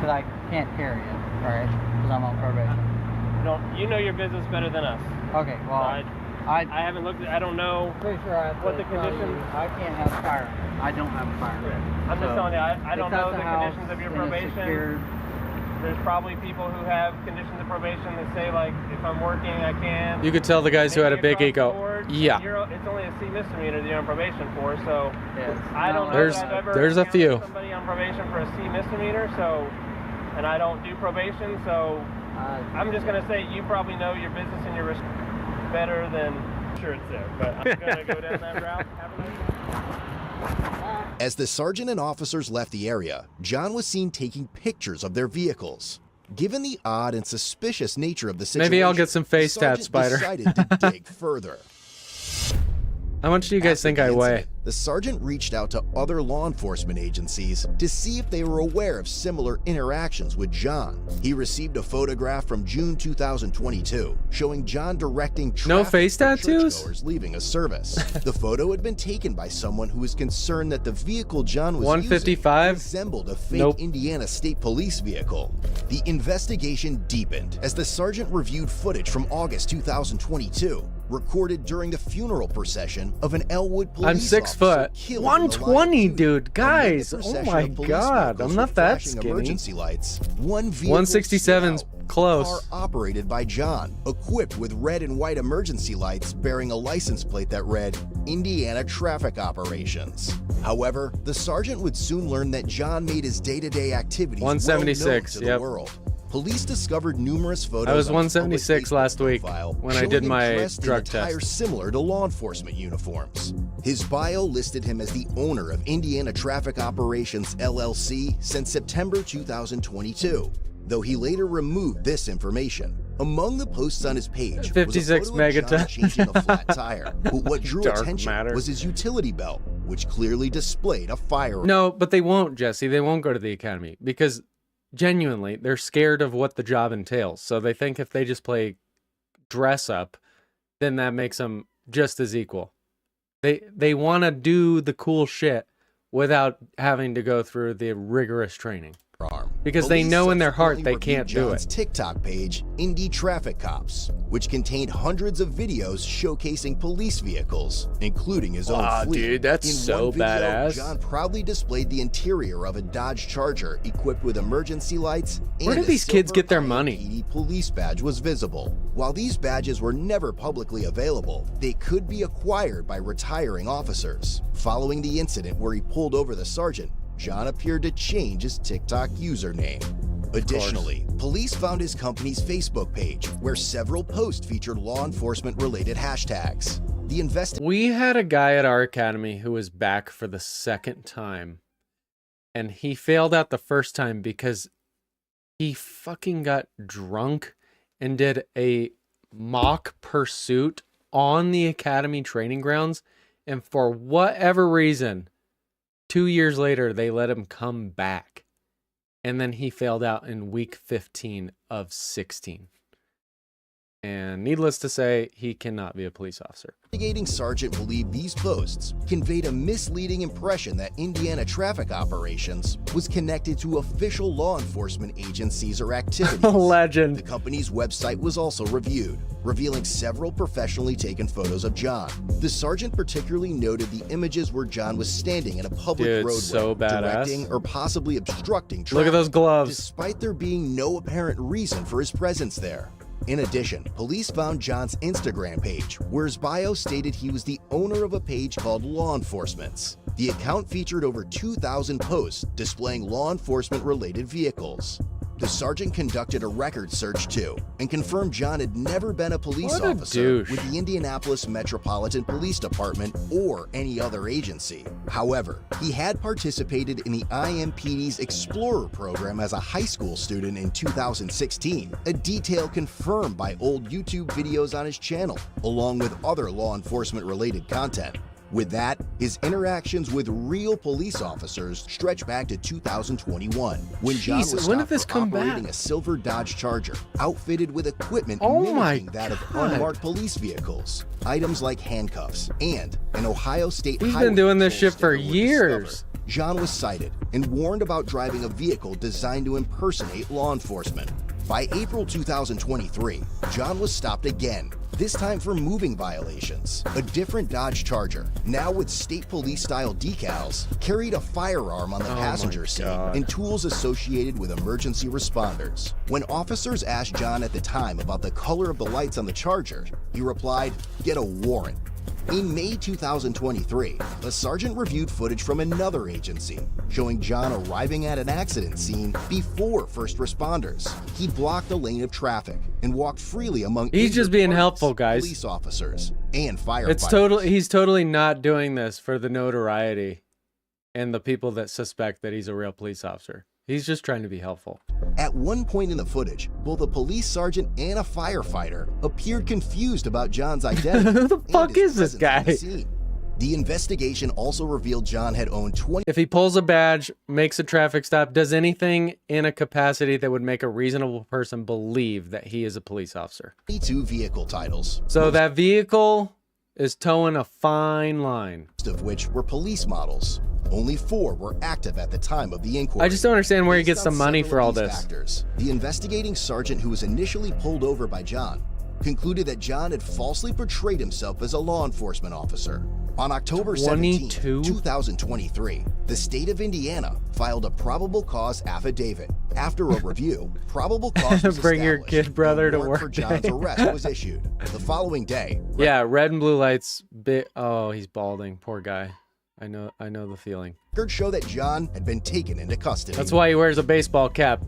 But I can't carry it, right? Because I'm on probation. You know your business better than us. Okay, well, I haven't looked at. I don't know. Pretty sure I have what the conditions. I can't have a firearm. I don't have a firearm. I'm just telling you, I don't know the conditions of your probation. There's probably people who have conditions of probation that say, like, if I'm working, I can. You could tell the guys who had a big ego. Yeah. It's only a C misdemeanor that you're on probation for, so I don't know there's that I've ever there's a few. Somebody on probation for a C misdemeanor, so, and I don't do probation, so I'm just gonna say you probably know your business and your risk better than. I'm sure it's there, but I'm gonna go down that route. Have a nice day. As the sergeant and officers left the area, John was seen taking pictures of their vehicles. Given the odd and suspicious nature of the situation, maybe I'll get some face tats, Spider. Decided to dig further. How much do you guys think I weigh? The sergeant reached out to other law enforcement agencies to see if they were aware of similar interactions with John. He received a photograph from June 2022 showing John directing no face tattoos churchgoers leaving a service. The photo had been taken by someone who was concerned that the vehicle John was 155 using resembled a fake Indiana State Police vehicle. The investigation deepened as the sergeant reviewed footage from August 2022 recorded during the funeral procession of an Elwood police I'm 6 foot. 120, dude. Guys, oh my god. I'm not that skinny. Emergency lights. One vehicle 167's close. car operated by John, equipped with red and white emergency lights bearing a license plate that read Indiana Traffic Operations. However, the sergeant would soon learn that John made his day-to-day activities 176, well known to the world. Police discovered numerous photos. I was on 176 last week when I did my drug test. Similar to law enforcement uniforms. His bio listed him as the owner of Indiana Traffic Operations LLC since September 2022, though he later removed this information. Among the posts on his page 56 was a photo of John changing a flat megatons. tire, but what drew attention was his utility belt, which clearly displayed a firearm. No, but they won't, Jesse. They won't go to the academy because genuinely they're scared of what the job entails. So they think if they just play dress up, then that makes them just as equal. They want to do the cool shit without having to go through the rigorous training. Because they know in their heart they can't do it. TikTok page, Indy Traffic Cops, which contained hundreds of videos showcasing police vehicles, including his own fleet. Dude, that's so badass. John proudly displayed the interior of a Dodge Charger equipped with emergency lights. Where did these kids get their money? IMPD police badge was visible. While these badges were never publicly available, they could be acquired by retiring officers. Following the incident where he pulled over the sergeant, John appeared to change his TikTok username. Additionally, police found his company's Facebook page, where several posts featured law enforcement-related hashtags. We had a guy at our academy who was back for the second time, and he failed out the first time because he fucking got drunk and did a mock pursuit on the academy training grounds, and for whatever reason, 2 years later, they let him come back. And then he failed out in week 15 of 16. And needless to say, he cannot be a police officer. Investigating sergeant believed these posts conveyed a misleading impression that Indiana Traffic Operations was connected to official law enforcement agencies or activities. Legend. The company's website was also reviewed, revealing several professionally taken photos of John. The sergeant particularly noted the images where John was standing in a public roadway, so badass. directing or possibly obstructing traffic. Look at those gloves. Despite there being no apparent reason for his presence there. In addition, police found John's Instagram page, where his bio stated he was the owner of a page called Law Enforcement's. The account featured over 2,000 posts displaying law enforcement-related vehicles. The sergeant conducted a record search too, and confirmed John had never been a police officer with the Indianapolis Metropolitan Police Department or any other agency. However, he had participated in the IMPD's Explorer program as a high school student in 2016, a detail confirmed by old YouTube videos on his channel, along with other law enforcement-related content. With that, his interactions with real police officers stretch back to 2021, when John was stopped for operating a silver Dodge Charger, outfitted with equipment mimicking that of unmarked police vehicles. Items like handcuffs and an Ohio State He's been doing this shit for years. John was cited and warned about driving a vehicle designed to impersonate law enforcement. By April 2023, John was stopped again, this time for moving violations. A different Dodge Charger, now with state police-style decals, carried a firearm on the passenger seat and tools associated with emergency responders. When officers asked John at the time about the color of the lights on the Charger, he replied, "Get a warrant." In May 2023, a sergeant reviewed footage from another agency, showing John arriving at an accident scene before first responders. He blocked a lane of traffic and walked freely among He's just being helpful, guys. Police officers and firefighters. He's totally not doing this for the notoriety and the people that suspect that he's a real police officer. He's just trying to be helpful. At one point in the footage, both a police sergeant and a firefighter appeared confused about John's identity. Who the fuck is this guy? The investigation also revealed John had owned 20. If he pulls a badge, makes a traffic stop, does anything in a capacity that would make a reasonable person believe that he is a police officer. 22 vehicle titles. So that vehicle is towing a fine line. Most of which were police models. Only 4 were active at the time of the inquiry. I just don't understand where he gets the money for all this. Factors, the investigating sergeant who was initially pulled over by John concluded that John had falsely portrayed himself as a law enforcement officer. On October 17, 2023, the state of Indiana filed a probable cause affidavit. After a review, probable cause was Bring your kid brother to work for John's arrest was issued. The following day, yeah, red and blue lights. Oh, he's balding. Poor guy. I know the feeling. Records show that John had been taken into custody. That's why he wears a baseball cap.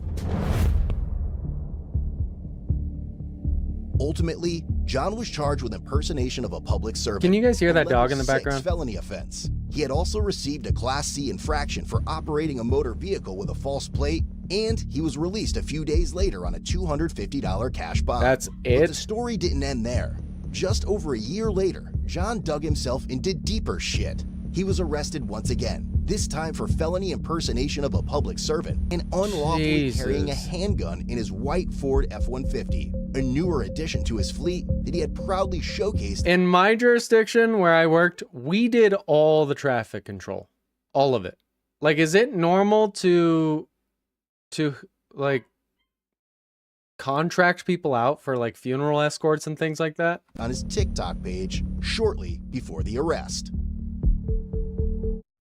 Ultimately, John was charged with impersonation of a public servant. Can you guys hear a that dog level in the 6 background? felony offense. He had also received a Class C infraction for operating a motor vehicle with a false plate, and he was released a few days later on a $250 cash bond. That's But it? the story didn't end there. Just over a year later, John dug himself into deeper shit. He was arrested once again, this time for felony impersonation of a public servant and unlawfully carrying a handgun in his white Ford F-150, a newer addition to his fleet that he had proudly showcased. In my jurisdiction where I worked, we did all the traffic control. All of it. Like, is it normal to like contract people out for like funeral escorts and things like that? On his TikTok page shortly before the arrest.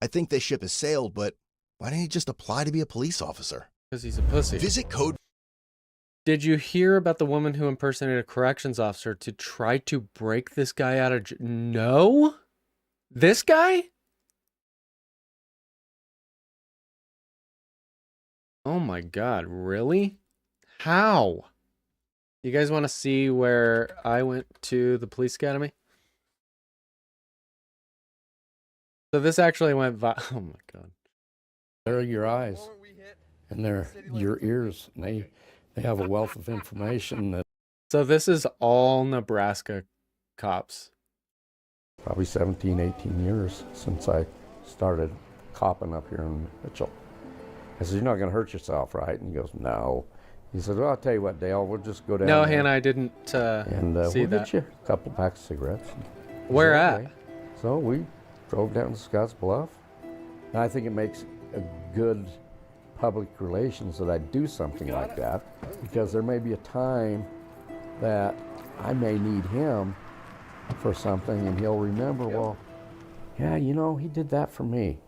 I think this ship has sailed, but why didn't he just apply to be a police officer? Because he's a pussy. Visit code. Did you hear about the woman who impersonated a corrections officer to try to break this guy out of... No? This guy? Oh my God, really? How? You guys want to see where I went to the police academy? So this actually went oh my God. They're your eyes and they're your ears. And they have a wealth of information that... So this is all Nebraska cops. Probably 17, 18 years since I started copping up here in Mitchell. I said, you're not going to hurt yourself, right? And he goes, no. He said, well, I'll tell you what, Dale, we'll just go down No, there. Hannah, I didn't and see we'll that. get you a couple packs of cigarettes. Where Okay. at? So we drove down to Scotts Bluff. And I think it makes a good public relations that I do something like that, because there may be a time that I may need him for something and he'll remember, well, yeah, you know, he did that for me.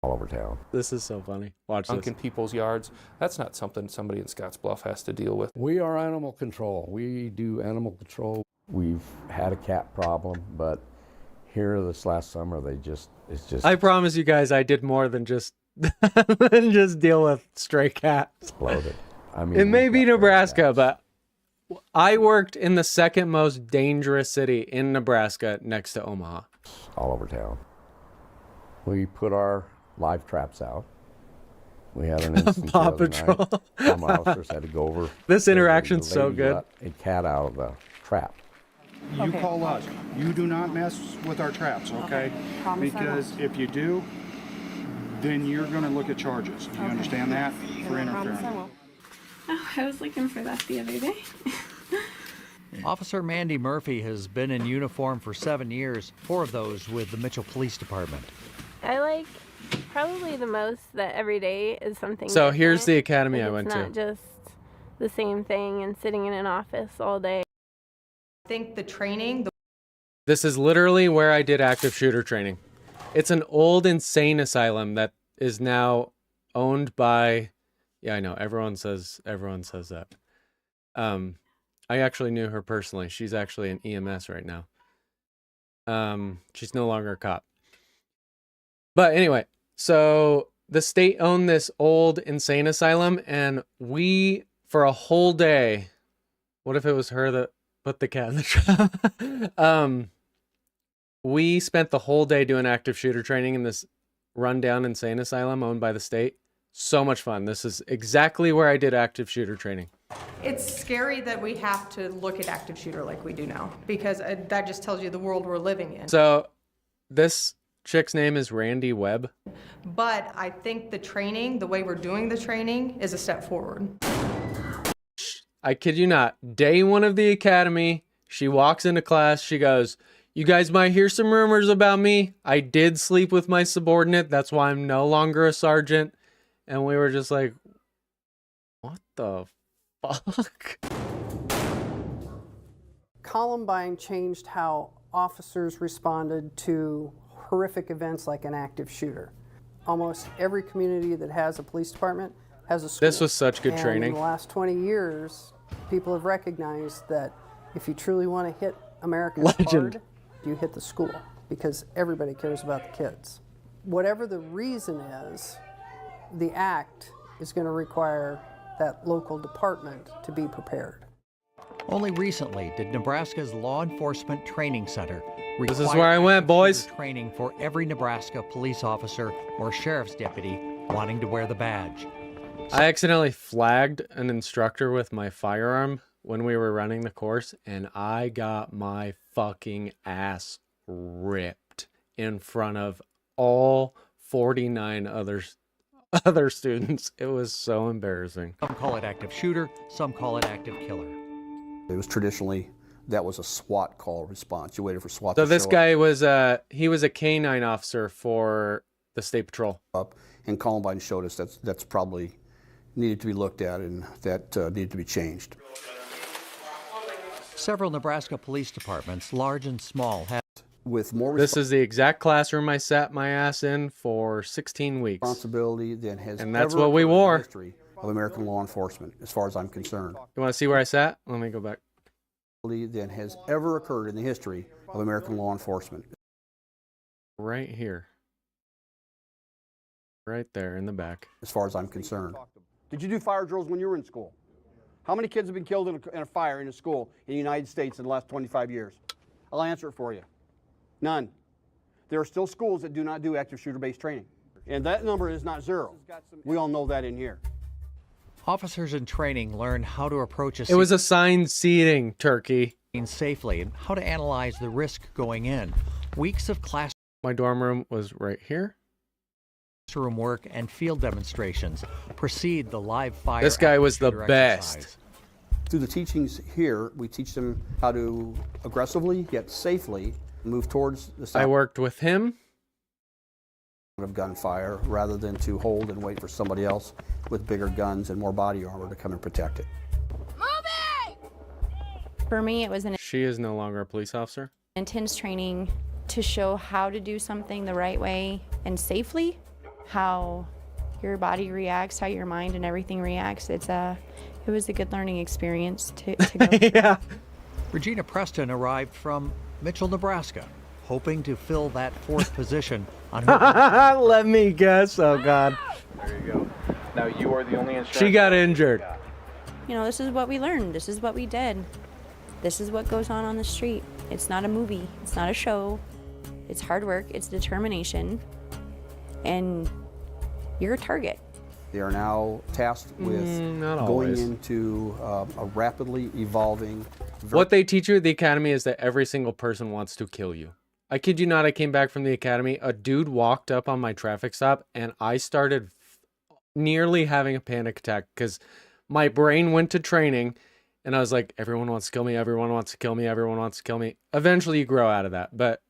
All over town. This is so funny. Watch this. In people's yards. That's not something somebody in Scotts Bluff has to deal with. We are animal control. We do animal control. We've had a cat problem, but here this last summer, it's just... I promise you guys, I did more than just deal with stray cats. Exploded. I mean, it may be Nebraska, but I worked in the second most dangerous city in Nebraska next to Omaha. All over town. We put our live traps out. We had an instance Paw the other Patrol. night. Some officers had to go over. This interaction's The so lady good. let a cat out of the trap. You call us. You do not mess with our traps, okay? Promise I Because if you do, then you're going to look at charges. Do you understand that? For interference. Oh, I was looking for that the other day. Officer Mandy Murphy has been in uniform for 7 years, 4 of those with the Mitchell Police Department. I like probably the most that every day is something So different. here's the academy Like, I went it's to. not just the same thing and sitting in an office all day. I think the training, This is literally where I did active shooter training. It's an old insane asylum that is now owned by... Yeah, I know. Everyone says that. I actually knew her personally. She's actually an EMS right now. She's no longer a cop. But anyway, so the state owned this old insane asylum, and we, for a whole day, what if it was her that put the cat in the trap? We spent the whole day doing active shooter training in this rundown insane asylum owned by the state. So much fun. This is exactly where I did active shooter training. it's scary that we have to look at active shooter like we do now, because that just tells you the world we're living in. So this chick's name is Randy Webb. But I think the training, the way we're doing the training, is a step forward. I kid you not. Day one of the academy, she walks into class. She goes, "You guys might hear some rumors about me. I did sleep with my subordinate. That's why I'm no longer a sergeant." And we were just like, what the fuck? Columbine changed how officers responded to horrific events like an active shooter. Almost every community that has a police department has a school. This was such good and training. In the last 20 years, people have recognized that if you truly want to hit Americans hard, you hit the school, because everybody cares about the kids. Whatever the reason is, the act is going to require that local department to be prepared. Only recently did Nebraska's Law Enforcement Training Center This is where I went, boys. training for every Nebraska police officer or sheriff's deputy wanting to wear the badge. I accidentally flagged an instructor with my firearm when we were running the course, and I got my fucking ass ripped in front of all 49 other students. It was so embarrassing. Some call it active shooter, some call it active killer. It was traditionally, that was a SWAT call response. You waited for SWAT So to this show guy was he was a canine officer for the state patrol. up. And Columbine showed us that's probably needed to be looked at, and that needed to be changed. Several Nebraska police departments, large and small, have with more This is the exact classroom I sat my ass in for 16 weeks. responsibility than has And that's ever what we occurred in the wore. history of American law enforcement, as far as I'm concerned. You want to see where I sat? Let me go back. Than has ever occurred in the history of American law enforcement. Right here. Right there in the back. As far as I'm concerned. Did you do fire drills when you were in school? How many kids have been killed in a fire in a school in the United States in the last 25 years? I'll answer it for you. None. There are still schools that do not do active shooter-based training. And that number is not zero. We all know that in here. officers in training learn how to approach a It was assigned seating, Turkey. scene safely and how to analyze the risk going in. Weeks of classroom My dorm room was right here. work and field demonstrations precede the live fire. This guy was the active shooter best. exercise. Through the teachings here, we teach them how to aggressively yet safely move towards the I sound worked with him. of gunfire rather than to hold and wait for somebody else with bigger guns and more body armor to come and protect it. For me, it was an She is no longer a police officer. intense training to show how to do something the right way and safely, how your body reacts, how your mind and everything reacts. It was a good learning experience to go through. Yeah. Regina Preston arrived from Mitchell, Nebraska, hoping to fill that fourth position on her. Let me guess. Oh, God. There you go. Now you are the only instructor. She got injured. You know, this is what we learned. This is what we did. This is what goes on the street. It's not a movie. It's not a show. It's hard work. It's determination. And you're a target. They are now tasked with not going always. into a rapidly evolving. What they teach you at the academy is that every single person wants to kill you. I kid you not, I came back from the academy. A dude walked up on my traffic stop, and I started nearly having a panic attack because my brain went to training, and I was like, everyone wants to kill me, everyone wants to kill me, everyone wants to kill me. Eventually you grow out of that, but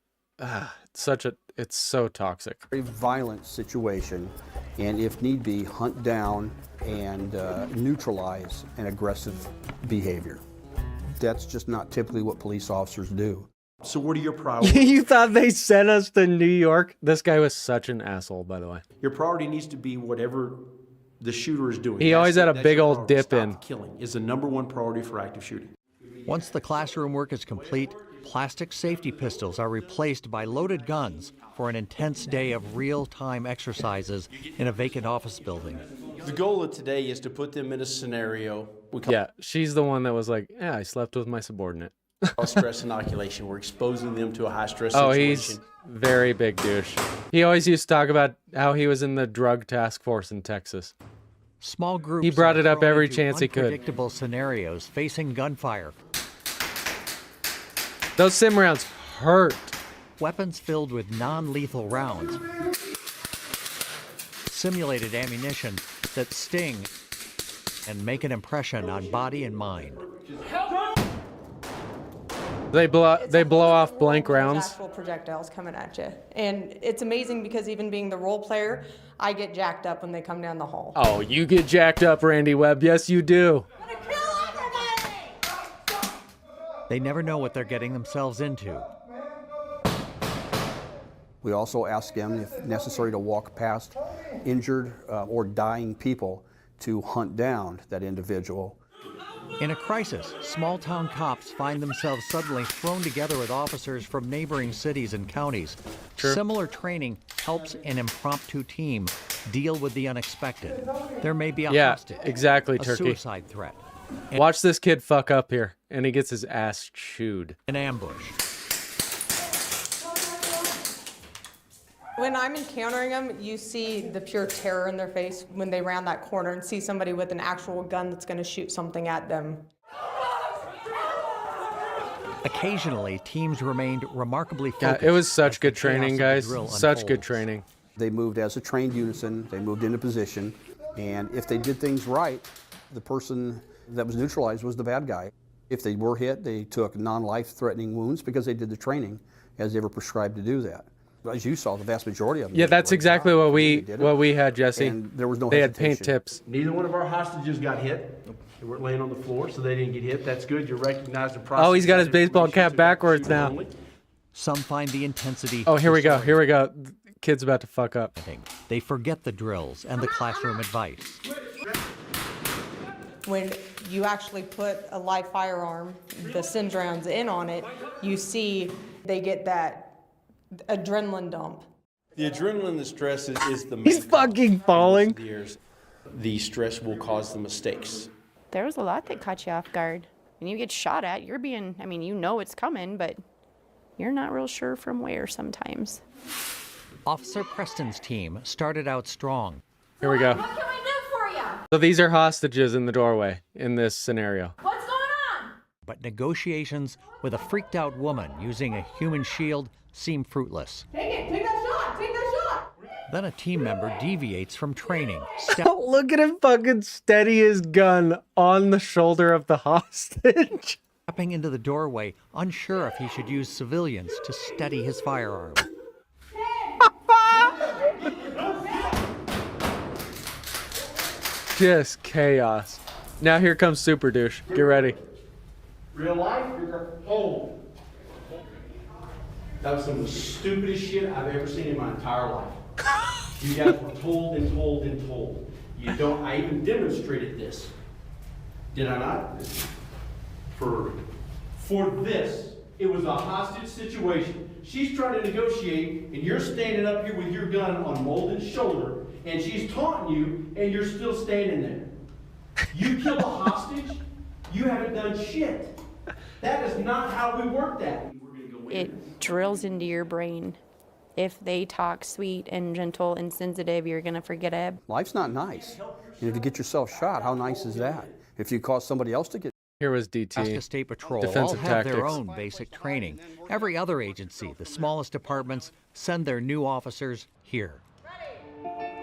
it's so toxic. Very violent situation, and if need be, hunt down and neutralize an aggressive behavior. That's just not typically what police officers do. So what are your priorities? You thought they sent us to New York? This guy was such an asshole, by the way. Your priority needs to be whatever the shooter is doing. He always had a That's big your old priority. dip Stop in. the killing is the #1 priority for active shooting. Once the classroom work is complete, plastic safety pistols are replaced by loaded guns for an intense day of real-time exercises in a vacant office building. The goal of today is to put them in a scenario we call Yeah, she's the one that was like, yeah, I slept with my subordinate. stress inoculation. We're exposing them to a high-stress Oh, situation. he's very big douche. He always used to talk about how he was in the drug task force in Texas. Small groups He brought are it up thrown every into chance he could. Unpredictable scenarios facing gunfire. Those sim rounds hurt. Weapons filled with non-lethal rounds. Simulated ammunition that sting and make an impression on body and mind. They blow off blank rounds. Actual projectiles coming at you. And it's amazing because even being the role player, I get jacked up when they come down the hall. Oh, you get jacked up, Randy Webb. Yes, you do. They never know what they're getting themselves into. We also ask them, if necessary, to walk past injured or dying people to hunt down that individual. In a crisis, small-town cops find themselves suddenly thrown together with officers from neighboring cities and counties. True. Similar training helps an impromptu team deal with the unexpected. There may be a Yeah, hostage, exactly, a Turkey. suicide threat. Watch this kid fuck up here and he gets his ass chewed. An ambush. When I'm encountering them, you see the pure terror in their face when they round that corner and see somebody with an actual gun that's going to shoot something at them. Occasionally, teams remained remarkably focused. Yeah, it was such good training, guys. Such good training. They moved as a trained unison. They moved into position. And if they did things right, the person that was neutralized was the bad guy. If they were hit, they took non-life-threatening wounds because they did the training as they were prescribed to do that. As you saw, the vast majority of them. Yeah, that's exactly what we had, Jesse. And there was no They had hesitation. paint tips. Neither one of our hostages got hit. They weren't laying on the floor, so they didn't get hit. That's good. You recognize the process. Oh, he's got his baseball cap backwards now. Some find the intensity. Oh, here we go. Here we go. Kid's about to fuck up. They forget the drills and the classroom advice. When you actually put a live firearm, the SIMS rounds in on it, you see they get that adrenaline dump. The adrenaline, the stress is the main He's fucking falling. The stress will cause the mistakes. There was a lot that caught you off guard. When you get shot at, you're being, I mean, you know it's coming, but you're not real sure from where sometimes. Officer Preston's team started out strong. Here we go. What can I do for you? So these are hostages in the doorway in this scenario. What's going on? But negotiations with a freaked out woman using a human shield seem fruitless. Take that shot, take that shot. Then a team member deviates from training. Look at him fucking steady his gun on the shoulder of the hostage. Stepping into the doorway, unsure if he should use civilians to steady his firearm. Just chaos. Now here comes Super Douche. Get ready. Real life, you're hold. That was some of the stupidest shit I've ever seen in my entire life. You guys were told and told and told. You don't, I even demonstrated this. Did I not? For this, it was a hostage situation. She's trying to negotiate, and you're standing up here with your gun on Molden's shoulder, and she's taunting you, and you're still standing there. You kill a hostage, you haven't done shit. That is not how we work that. It drills into your brain. If they talk sweet and gentle and sensitive, you're going to forget it. Life's not nice. And if you get yourself shot, how nice is that? If you cause somebody else to get... Here was DT. Alaska State Patrol Defensive all have their tactics. own basic training. Every other agency, the smallest departments, send their new officers here.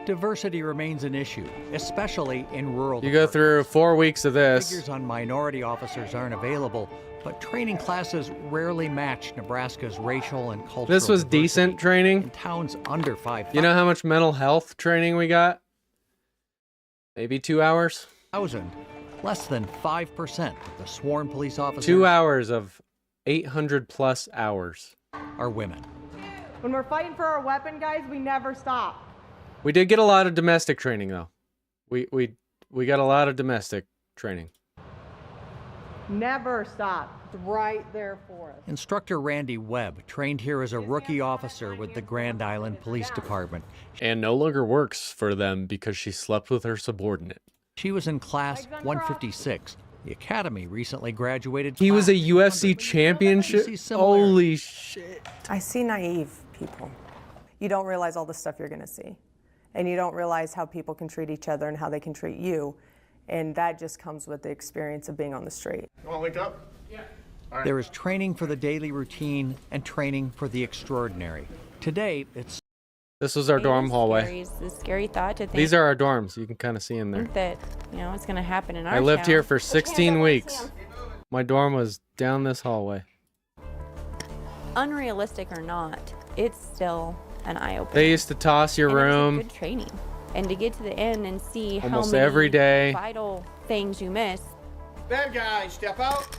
Diversity remains an issue, especially in rural You go through 4 weeks of this. Figures on minority officers aren't available, but training classes rarely match Nebraska's racial and cultural This was diversity. decent training. In towns under 5,000. You know how much mental health training we got? Maybe 2 hours? Less than 5% of the sworn police officers 2 hours of 800 plus hours. are women. When we're fighting for our weapon, guys, we never stop. We did get a lot of domestic training though. We got a lot of domestic training. Never stop. It's right there for us. Instructor Randy Webb trained here as a rookie officer with the Grand Island Police Department. And no longer works for them because she slept with her subordinate. She was in class 156. The academy recently graduated. He was a UFC championship? Holy shit. I see naive people. You don't realize all the stuff you're going to see. And you don't realize how people can treat each other and how they can treat you. And that just comes with the experience of being on the street. You want to link up? Yeah. There is training for the daily routine and training for the extraordinary. Today, it's... This was our dorm hallway. It's a scary thought to think. These are our dorms. You can kind of see in there. That, you know, it's going to happen in our I lived town. here for 16 weeks. My dorm was down this hallway. Unrealistic or not, it's still an eye-opener. They used to toss your And it was room. good training. And to get to the end and see Almost how many every day. vital things you miss. Bad guy, step out.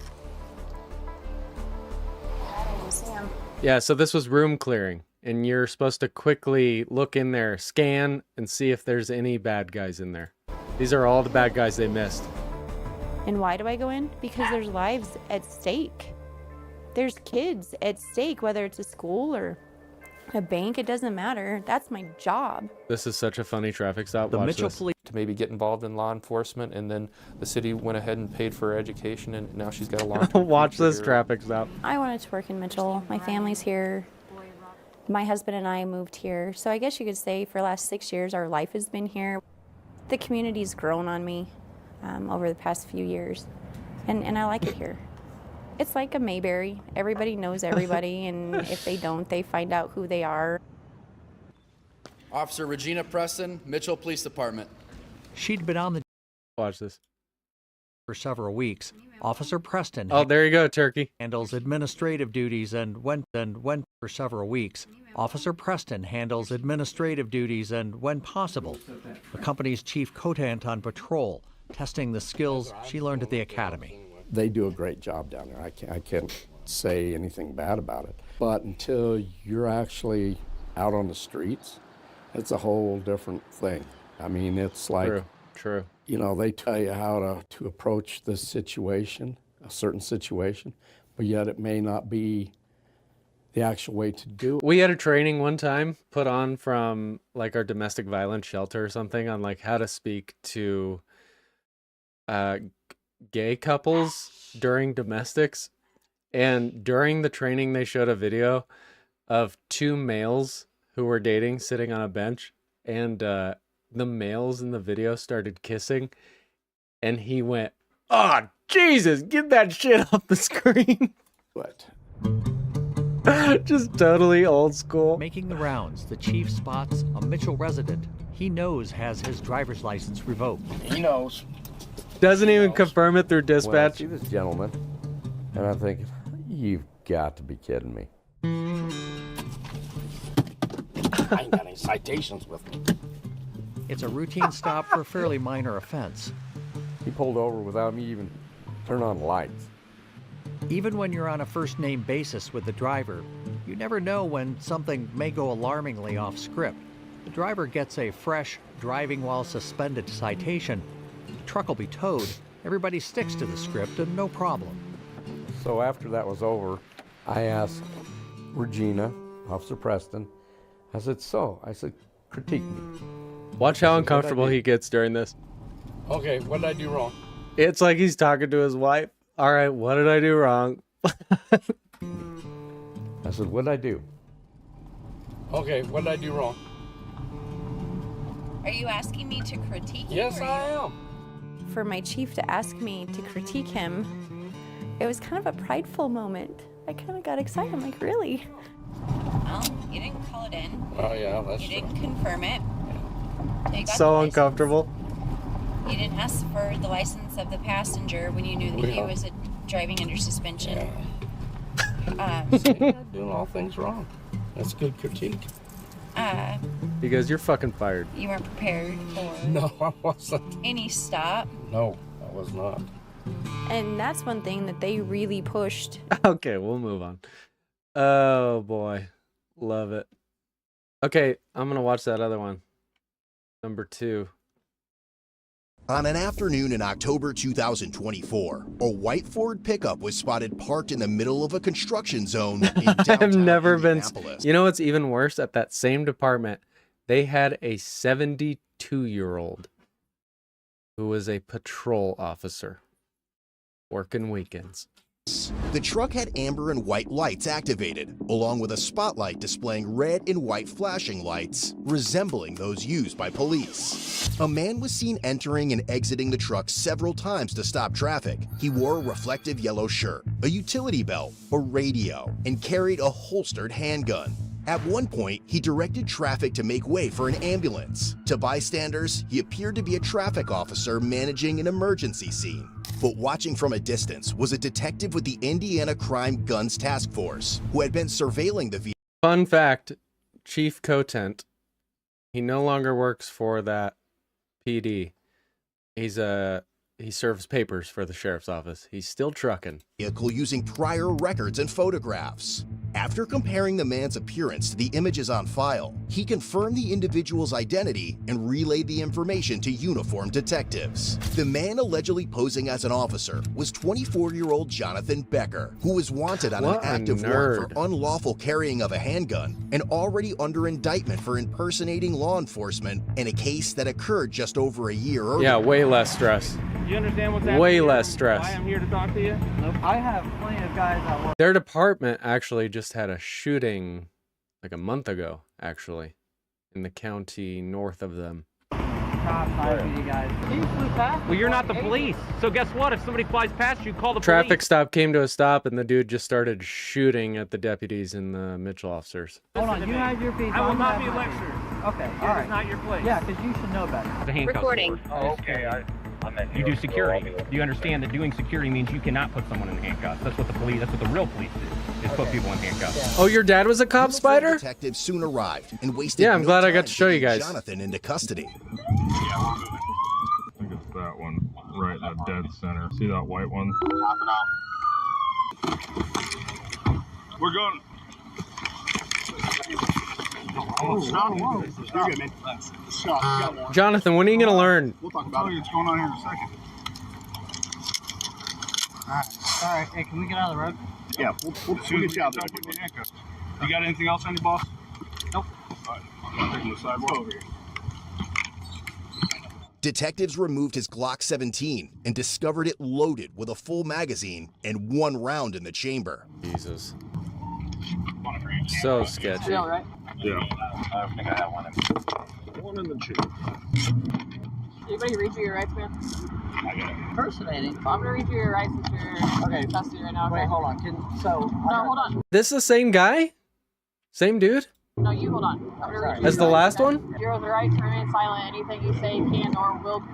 Yeah, so this was room clearing. And you're supposed to quickly look in there, scan, and see if there's any bad guys in there. These are all the bad guys they missed. And why do I go in? Because there's lives at stake. There's kids at stake, whether it's a school or a bank, it doesn't matter. That's my job. This is such a funny traffic stop. The Watch Mitchell this. Police to maybe get involved in law enforcement, and then the city went ahead and paid for her education, and now she's got a long-term Watch future this here. traffic stop. I wanted to work in Mitchell. My family's here. My husband and I moved here. So I guess you could say for the last 6 years, our life has been here. The community's grown on me over the past few years, and I like it here. It's like a Mayberry. Everybody knows everybody, and if they don't, they find out who they are. Officer Regina Preston, Mitchell Police Department. She'd been on the Watch this. for several weeks. Officer Preston Oh, there you go, Turkey. handles administrative duties and went for several weeks. Officer Preston handles administrative duties and, when possible, accompanies Chief Cotant on patrol, testing the skills she learned at the academy. They do a great job down there. I can't say anything bad about it. But until you're actually out on the streets, it's a whole different thing. I mean, it's like, True. you know, they tell you how to approach this situation, a certain situation, but yet it may not be the actual way to do it. We had a training one time put on from like our domestic violence shelter or something on like how to speak to gay couples during domestics. And during the training, they showed a video of two males who were dating sitting on a bench, and the males in the video started kissing, and he went, "Oh, Jesus, get that shit off the screen." What? Just totally old school. Making the rounds, the chief spots a Mitchell resident he knows has his driver's license revoked. He knows. Doesn't even confirm it through When I dispatch. see this gentleman, and I'm thinking, you've got to be kidding me. I ain't got any citations with me. It's a routine stop for a fairly minor offense. He pulled over without me even turning on the lights. Even when you're on a first-name basis with the driver, you never know when something may go alarmingly off script. The driver gets a fresh driving while suspended citation. The truck will be towed. Everybody sticks to the script and no problem. So after that was over, I asked Regina, Officer Preston, I said, critique me. Watch how uncomfortable he gets during this. Okay, what did I do wrong? It's like he's talking to his wife. All right, what did I do wrong? I said, what did I do? Okay, what did I do wrong? Are you asking me to critique you? Yes, I am. For my chief to ask me to critique him, it was kind of a prideful moment. I kind of got excited. I'm like, really? Well, you didn't call it in. Oh, yeah, that's You didn't confirm it. You got So the uncomfortable. You didn't ask for the license of the passenger when you knew that he Yeah. was driving under suspension. Doing all things wrong. That's good critique. He goes, "You're fucking fired." You weren't prepared for No, I wasn't. any stop. No, I was not. And that's one thing that they really pushed. Okay, we'll move on. Oh boy, love it. Okay, I'm gonna watch that other one. Number 2. On an afternoon in October 2024, a white Ford pickup was spotted parked in the middle of a construction zone in downtown I've never been. Indianapolis. You know what's even worse? At that same department, they had a 72-year-old who was a patrol officer working weekends. The truck had amber and white lights activated, along with a spotlight displaying red and white flashing lights, resembling those used by police. A man was seen entering and exiting the truck several times to stop traffic. He wore a reflective yellow shirt, a utility belt, a radio, and carried a holstered handgun. At one point, he directed traffic to make way for an ambulance. To bystanders, he appeared to be a traffic officer managing an emergency scene. But watching from a distance was a detective with the Indiana Crime Guns Task Force, who had been surveilling the vehicle. Fun fact, Chief Cotent, he no longer works for that PD. He serves papers for the sheriff's office. He's still trucking. Using prior records and photographs. After comparing the man's appearance to the images on file, he confirmed the individual's identity and relayed the information to uniformed detectives. The man allegedly posing as an officer was 24-year-old Jonathan Becker, who was wanted on an active warrant for unlawful carrying of a handgun and already under indictment for impersonating law enforcement in a case that occurred just over a year earlier. Yeah, way less stress. You understand what's happening? Way here? less stress. Why I'm here to talk to you? Nope. I have plenty of guys that work. Their department actually just had a shooting like a month ago, actually, in the county north of them. You guys. You flew past. Well, you're not the police. So guess what? If somebody flies past you, call the Traffic police. stop came to a stop, and the dude just started shooting at the deputies and the Mitchell officers. Hold on, you have your piece. I will not be have mine. lectured. Okay, It all right. is not your place. Yeah, because you should know better. The handcuffs. Recording. Oh, okay. You do security. Do you understand that doing security means you cannot put someone in handcuffs? That's what the police. That's what the real police do. Is put people in handcuffs. Oh, your dad was a cop, Spider? Detectives soon arrived and wasted Yeah, I'm no glad I time got to show you getting guys. Jonathan into custody. I think it's that one, right in the dead center. See that white one? We're going. You're good, man. Scott, Jonathan, when are you going to learn? we'll talk about it. What's going on here in a second. All right. Hey, can we get out of the road? Yeah, we'll get you out there. You got anything else on your boss? Nope. All right. I'll take him to the sidewalk over here. Detectives removed his Glock 17 and discovered it loaded with a full magazine and one round in the chamber. Jesus. So sketchy. Yeah, right? Yeah. I think I have one in. One in the chamber. Anybody read you your rights, man? I got it. Impersonating. I'm gonna read you your rights since you're Okay. in custody right now. Okay? Wait, hold on. No, hold on. This is the same guy? Same dude? No, you hold on. I'm gonna read you As your the rights, last okay? one? You have the right to remain silent. Anything you say can or will be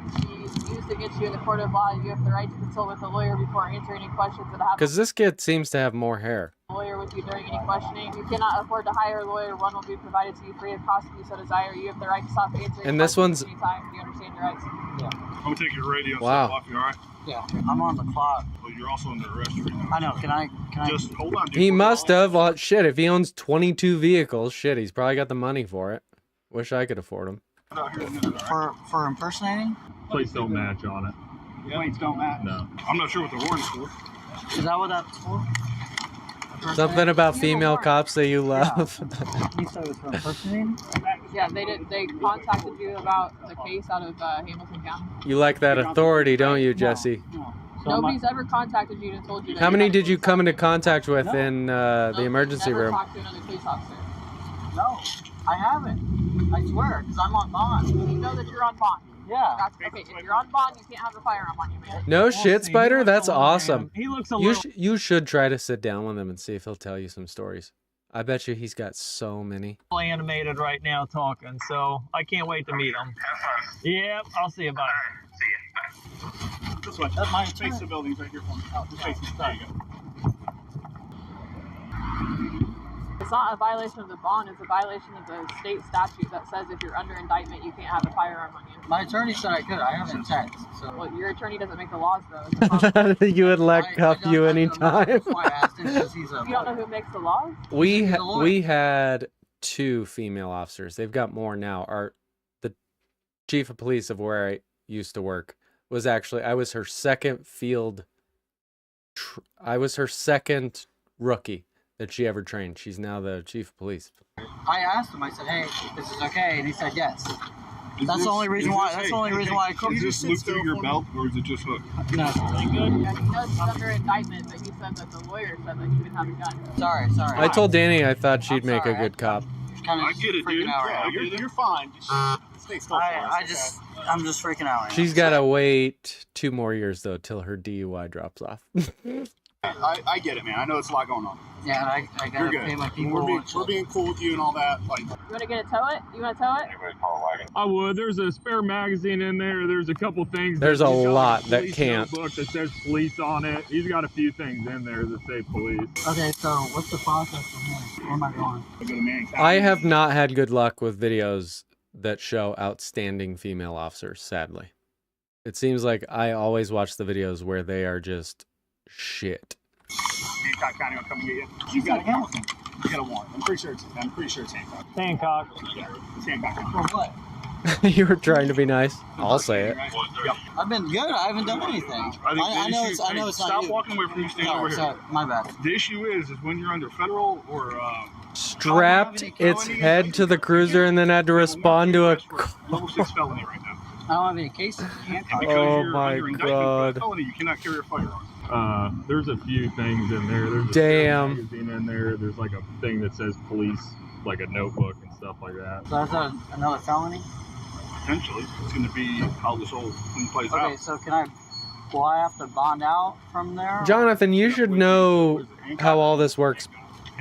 used against you in the court of law. You have the right to consult with a lawyer before answering any questions that have Because this kid seems to have more hair. a lawyer with you during any questioning. You cannot afford to hire a lawyer. One will be provided to you free of cost if you so desire. You have the right to stop answering And this questions one's- anytime. Do you understand your rights? Yeah. I'm going to take your radio and Wow. stuff off you, all right? Yeah. I'm on the clock. Well, you're also under arrest right now. I know. Can I? Just hold on, dude. He must have. Well, shit, if he owns 22 vehicles, shit, he's probably got the money for it. Wish I could afford them. For impersonating? Plates don't match on it. Plates don't match. No. I'm not sure what the warrant's for. Is that what that's for? Something about female cops that you love. You said it was for impersonating? Yeah, they did. They contacted you about the case out of Hamilton County. You like that authority, don't you, Jesse? Nobody's ever contacted you and told you that. How many you did you come into contact with in the emergency never room? talked to another police officer. No, I haven't. I swear, because I'm on bond. You know that you're on bond. Yeah. Okay, if you're on bond, you can't have a firearm on you, man. No shit, Spider. That's awesome. He looks a You little. you should try to sit down with him and see if he'll tell you some stories. I bet you he's got so many. Animated right now talking, so I can't wait to meet him. Yep, I'll see you. Bye. This way. That's my face the building's right here for me. Just face me. There you go. It's not a violation of the bond, it's a violation of the state statute that says if you're under indictment, you can't have a firearm on you. My attorney said I could. I have intent. So. Well, your attorney doesn't make the laws, though. It's a problem. You would let cuff you anytime. You don't know who makes the laws? We had 2 female officers. They've got more now. The chief of police of where I used to work was actually, I was her second rookie that she ever trained. She's now the chief of police. I asked him. I said, "Hey, this is okay," and he said, "Yes." That's the only reason why. That's the only reason why I cooked. Is this loop through your belt, or is it just hook? No. Yeah, he knows he's under indictment, but he said that the lawyer said that he could have a gun. Sorry. I told Danny I thought she'd make a good cop. I get it, dude. Yeah, you're fine. Just stay still. I'm just freaking out. Right She's got to wait 2 more years, though, till her DUI drops off. I get it, man. I know it's a lot going on. Yeah, and I gotta pay my people. We're being cool with you and all that. Like, You want to get a tow it? You want to tow it? I would. There's a spare magazine in there. There's a couple things. There's a He's got lot that police can't. Notebook that says police on it. He's got a few things in there that say police. Okay, so what's the process from here? Where am I going? I have not had good luck with videos that show outstanding female officers, sadly. It seems like I always watch the videos where they are just shit. Hancock County will come and get you. You got Hamilton. You got a warrant. I'm pretty sure it's Hancock. Hancock. Yeah, it's Hancock. For what? You were trying to be nice. I'll say it. Yep. I've been good. I haven't done anything. I know it's not Stop you. walking away from you. Stand over here. Sorry, my bad. The issue is when you're under federal or Strapped its head to the cruiser and then had to respond to a level 6 felony right now. I don't have any cases. And because Oh you're my under indictment for a felony, you cannot carry a firearm. There's a few things in there. There's a Damn. magazine in there. There's like a thing that says police, like a notebook and stuff like that. So that's another felony? Potentially. It's going to be how this whole thing plays out. Okay, so will I have to bond out from there? Jonathan, you should know how all this works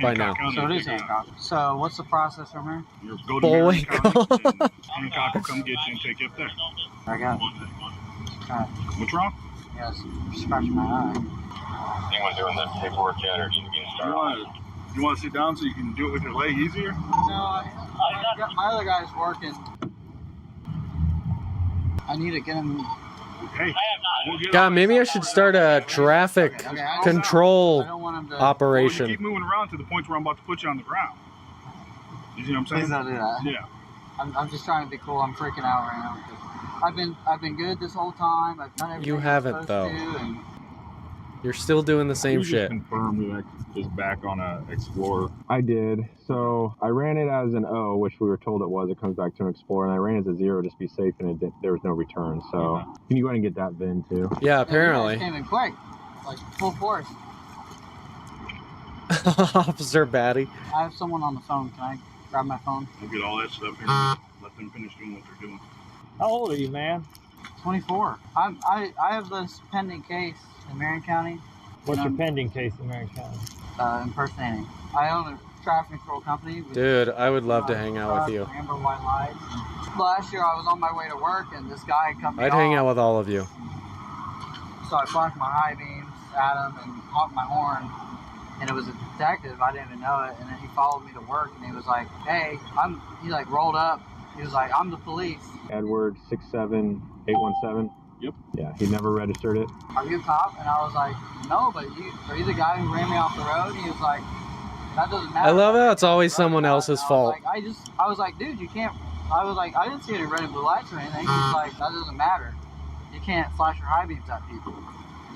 by now. So it is Hancock. So what's the process from here? You go to Marion County, and Hancock will come get you and take you up there. I got it. What's wrong? Yes, scratching my eye. Anyone doing the paperwork yet, or do you need to start? You want to sit down so you can do it with your leg easier? No, my other guy's working. I need to get him. Hey, God, maybe I should start a traffic control operation. Keep moving around to the point where I'm about to put you on the ground. You see what I'm saying? Please don't do that. Yeah. I'm just trying to be cool. I'm freaking out right now. I've been good this whole time. I've done everything You haven't though. You're still doing the same shit. Confirmed that just back on a Explorer. I did. So I ran it as an O, which we were told it was. It comes back to an Explorer, and I ran it as a 0 just to be safe, and there was no return. So can you go ahead and get that VIN too? Yeah, apparently. You guys came in quick, like full force. Officer Batty. I have someone on the phone. Can I grab my phone? We'll get all that stuff here. Let them finish doing what they're doing. How old are you, man? 24. I have this pending case in Marion County. What's your pending case in Marion County? Impersonating. I own a traffic control company. Dude, I would love to hang out with you. Amber white lights. Last year I was on my way to work and this guy cut me I'd off. hang out with all of you. So I flashed my high beams at him and honked my horn. And it was a detective. I didn't even know it. And then he followed me to work and he was like, hey, he like rolled up. He was like, I'm the police. Edward 67817. Yep. Yeah, he never registered it. Are you a cop? And I was like, no, but are you the guy who ran me off the road? And he was like, that doesn't matter. I love how it's always someone else's fault. I was like, dude, you can't. I was like, I didn't see any red and blue lights or anything. He's like, that doesn't matter. You can't flash your high beams at people.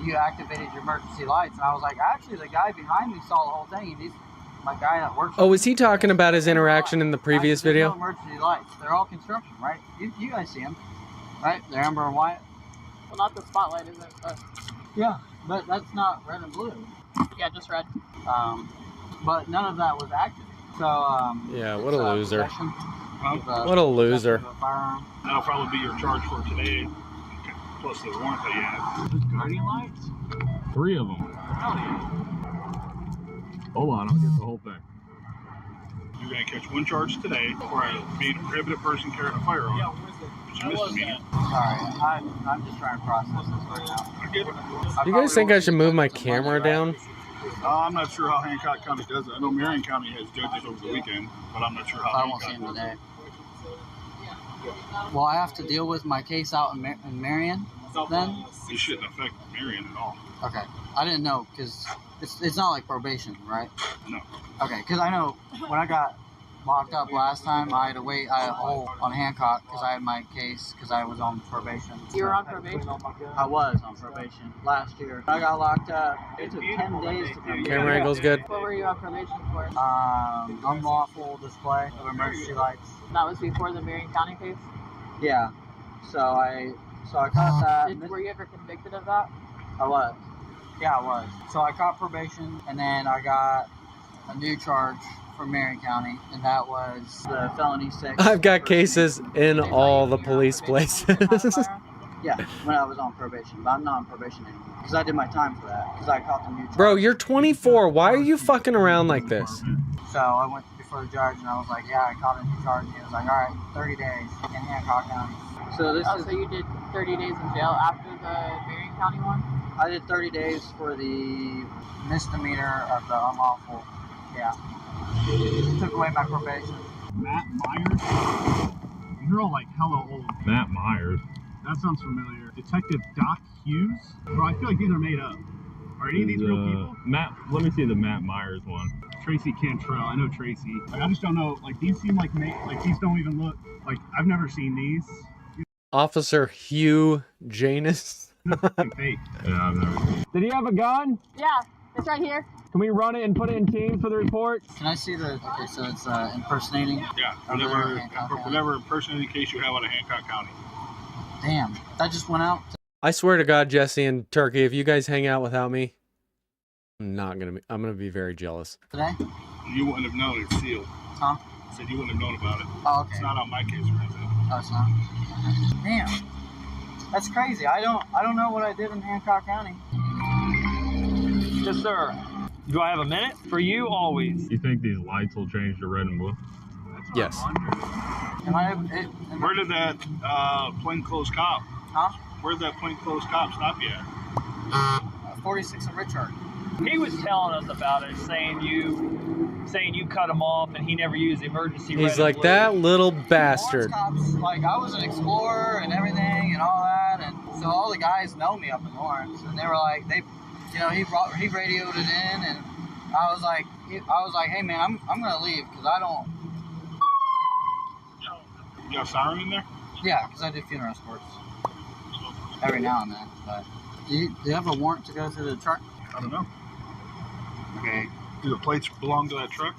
You activated your emergency lights. And I was like, actually, the guy behind me saw the whole thing. He's my guy that works. Oh, was he talking about his interaction in the previous There's video? no emergency lights. They're all construction, right? You guys see them, right? They're amber and white. Well, not the spotlight, is it? But Yeah, but that's not red and blue. yeah, just red. But none of that was active. So Yeah, what a loser. What a loser. That'll probably be your charge for today, plus the warrant that you have. There's guardian lights? 3 of them. Hell yeah. Hold on, I'll get the whole thing. You're going to catch one charge today for being a prohibited person carrying a firearm. Yeah, Which is misdemeanor. Sorry, I'm just trying to process this right now. I get it. Do you guys think I should move my camera down? I'm not sure how Hancock County does it. I know Marion County has judges over the weekend, but I'm not sure how I won't see him today. Well, I have to deal with my case out in Marion, then? It shouldn't affect Marion at all. Okay. I didn't know, because it's not like probation, right? No. Okay, because I know when I got locked up last time, I had to wait. I had a hold on Hancock because I had my case because I was on probation. You were on probation? I was on probation last year. I got locked up. It took 10 days to come. Camera angle's good. What were you on probation for? Unlawful display of emergency lights. That was before the Marion County case? Yeah. So I caught that. Were you ever convicted of that? I was. Yeah, I was. So I caught probation, and then I got a new charge from Marion County, and that was the felony 6. I've got cases in all the police places. Yeah, when I was on probation, but I'm not on probation anymore because I did my time for that because I caught the new charge. Bro, you're 24. Why are you fucking around like this? So I went before the judge, and I was like, yeah, I caught a new charge. And he was like, all right, 30 days in Hancock County. So this is... So you did 30 days in jail after the Marion County one? I did 30 days for the misdemeanor of the unlawful. Yeah. Took away my probation. Matt Myers? You're all like hella old. Matt Myers. That sounds familiar. Detective Doc Hughes? Bro, I feel like these are made up. Are any of these real people? Matt, let me see the Matt Myers one. Tracy Cantrell. I know Tracy. Like, I just don't know. Like, these seem like these don't even look like I've never seen these. Officer Hugh Janus. Fake. Yeah, I've never seen. Did he have a gun? Yeah, it's right here. Can we run it and put it in teams for the report? Can I see the? Okay, so it's impersonating. Yeah, whatever impersonating case you have out of Hancock County. Damn, that just went out. I swear to God, Jesse and Turkey, if you guys hang out without me, I'm gonna be very jealous. Today? You wouldn't have known. It's sealed. Huh? I said you wouldn't have known about it. Oh, okay. It's not on my case or anything. Oh, it's not. Damn, that's crazy. I don't know what I did in Hancock County. Yes, sir. Do I have a minute? For you, always. You think these lights will change to red and blue? Yes. Where did that plainclothes cop? Huh? Where did that plainclothes cop stop you at? 46 in Richard. He was telling us about it, saying you cut him off and he never used emergency. He's like, that little bastard. Cops, like, I was an explorer and everything and all that, and so all the guys know me up in Lawrence, and they were like, he radioed it in, and I was like, hey man, I'm gonna leave because I don't. You have siren in there? Yeah, because I do funeral escorts every now and then. But do you have a warrant to go to the truck? I don't know. Okay. Do the plates belong to that truck?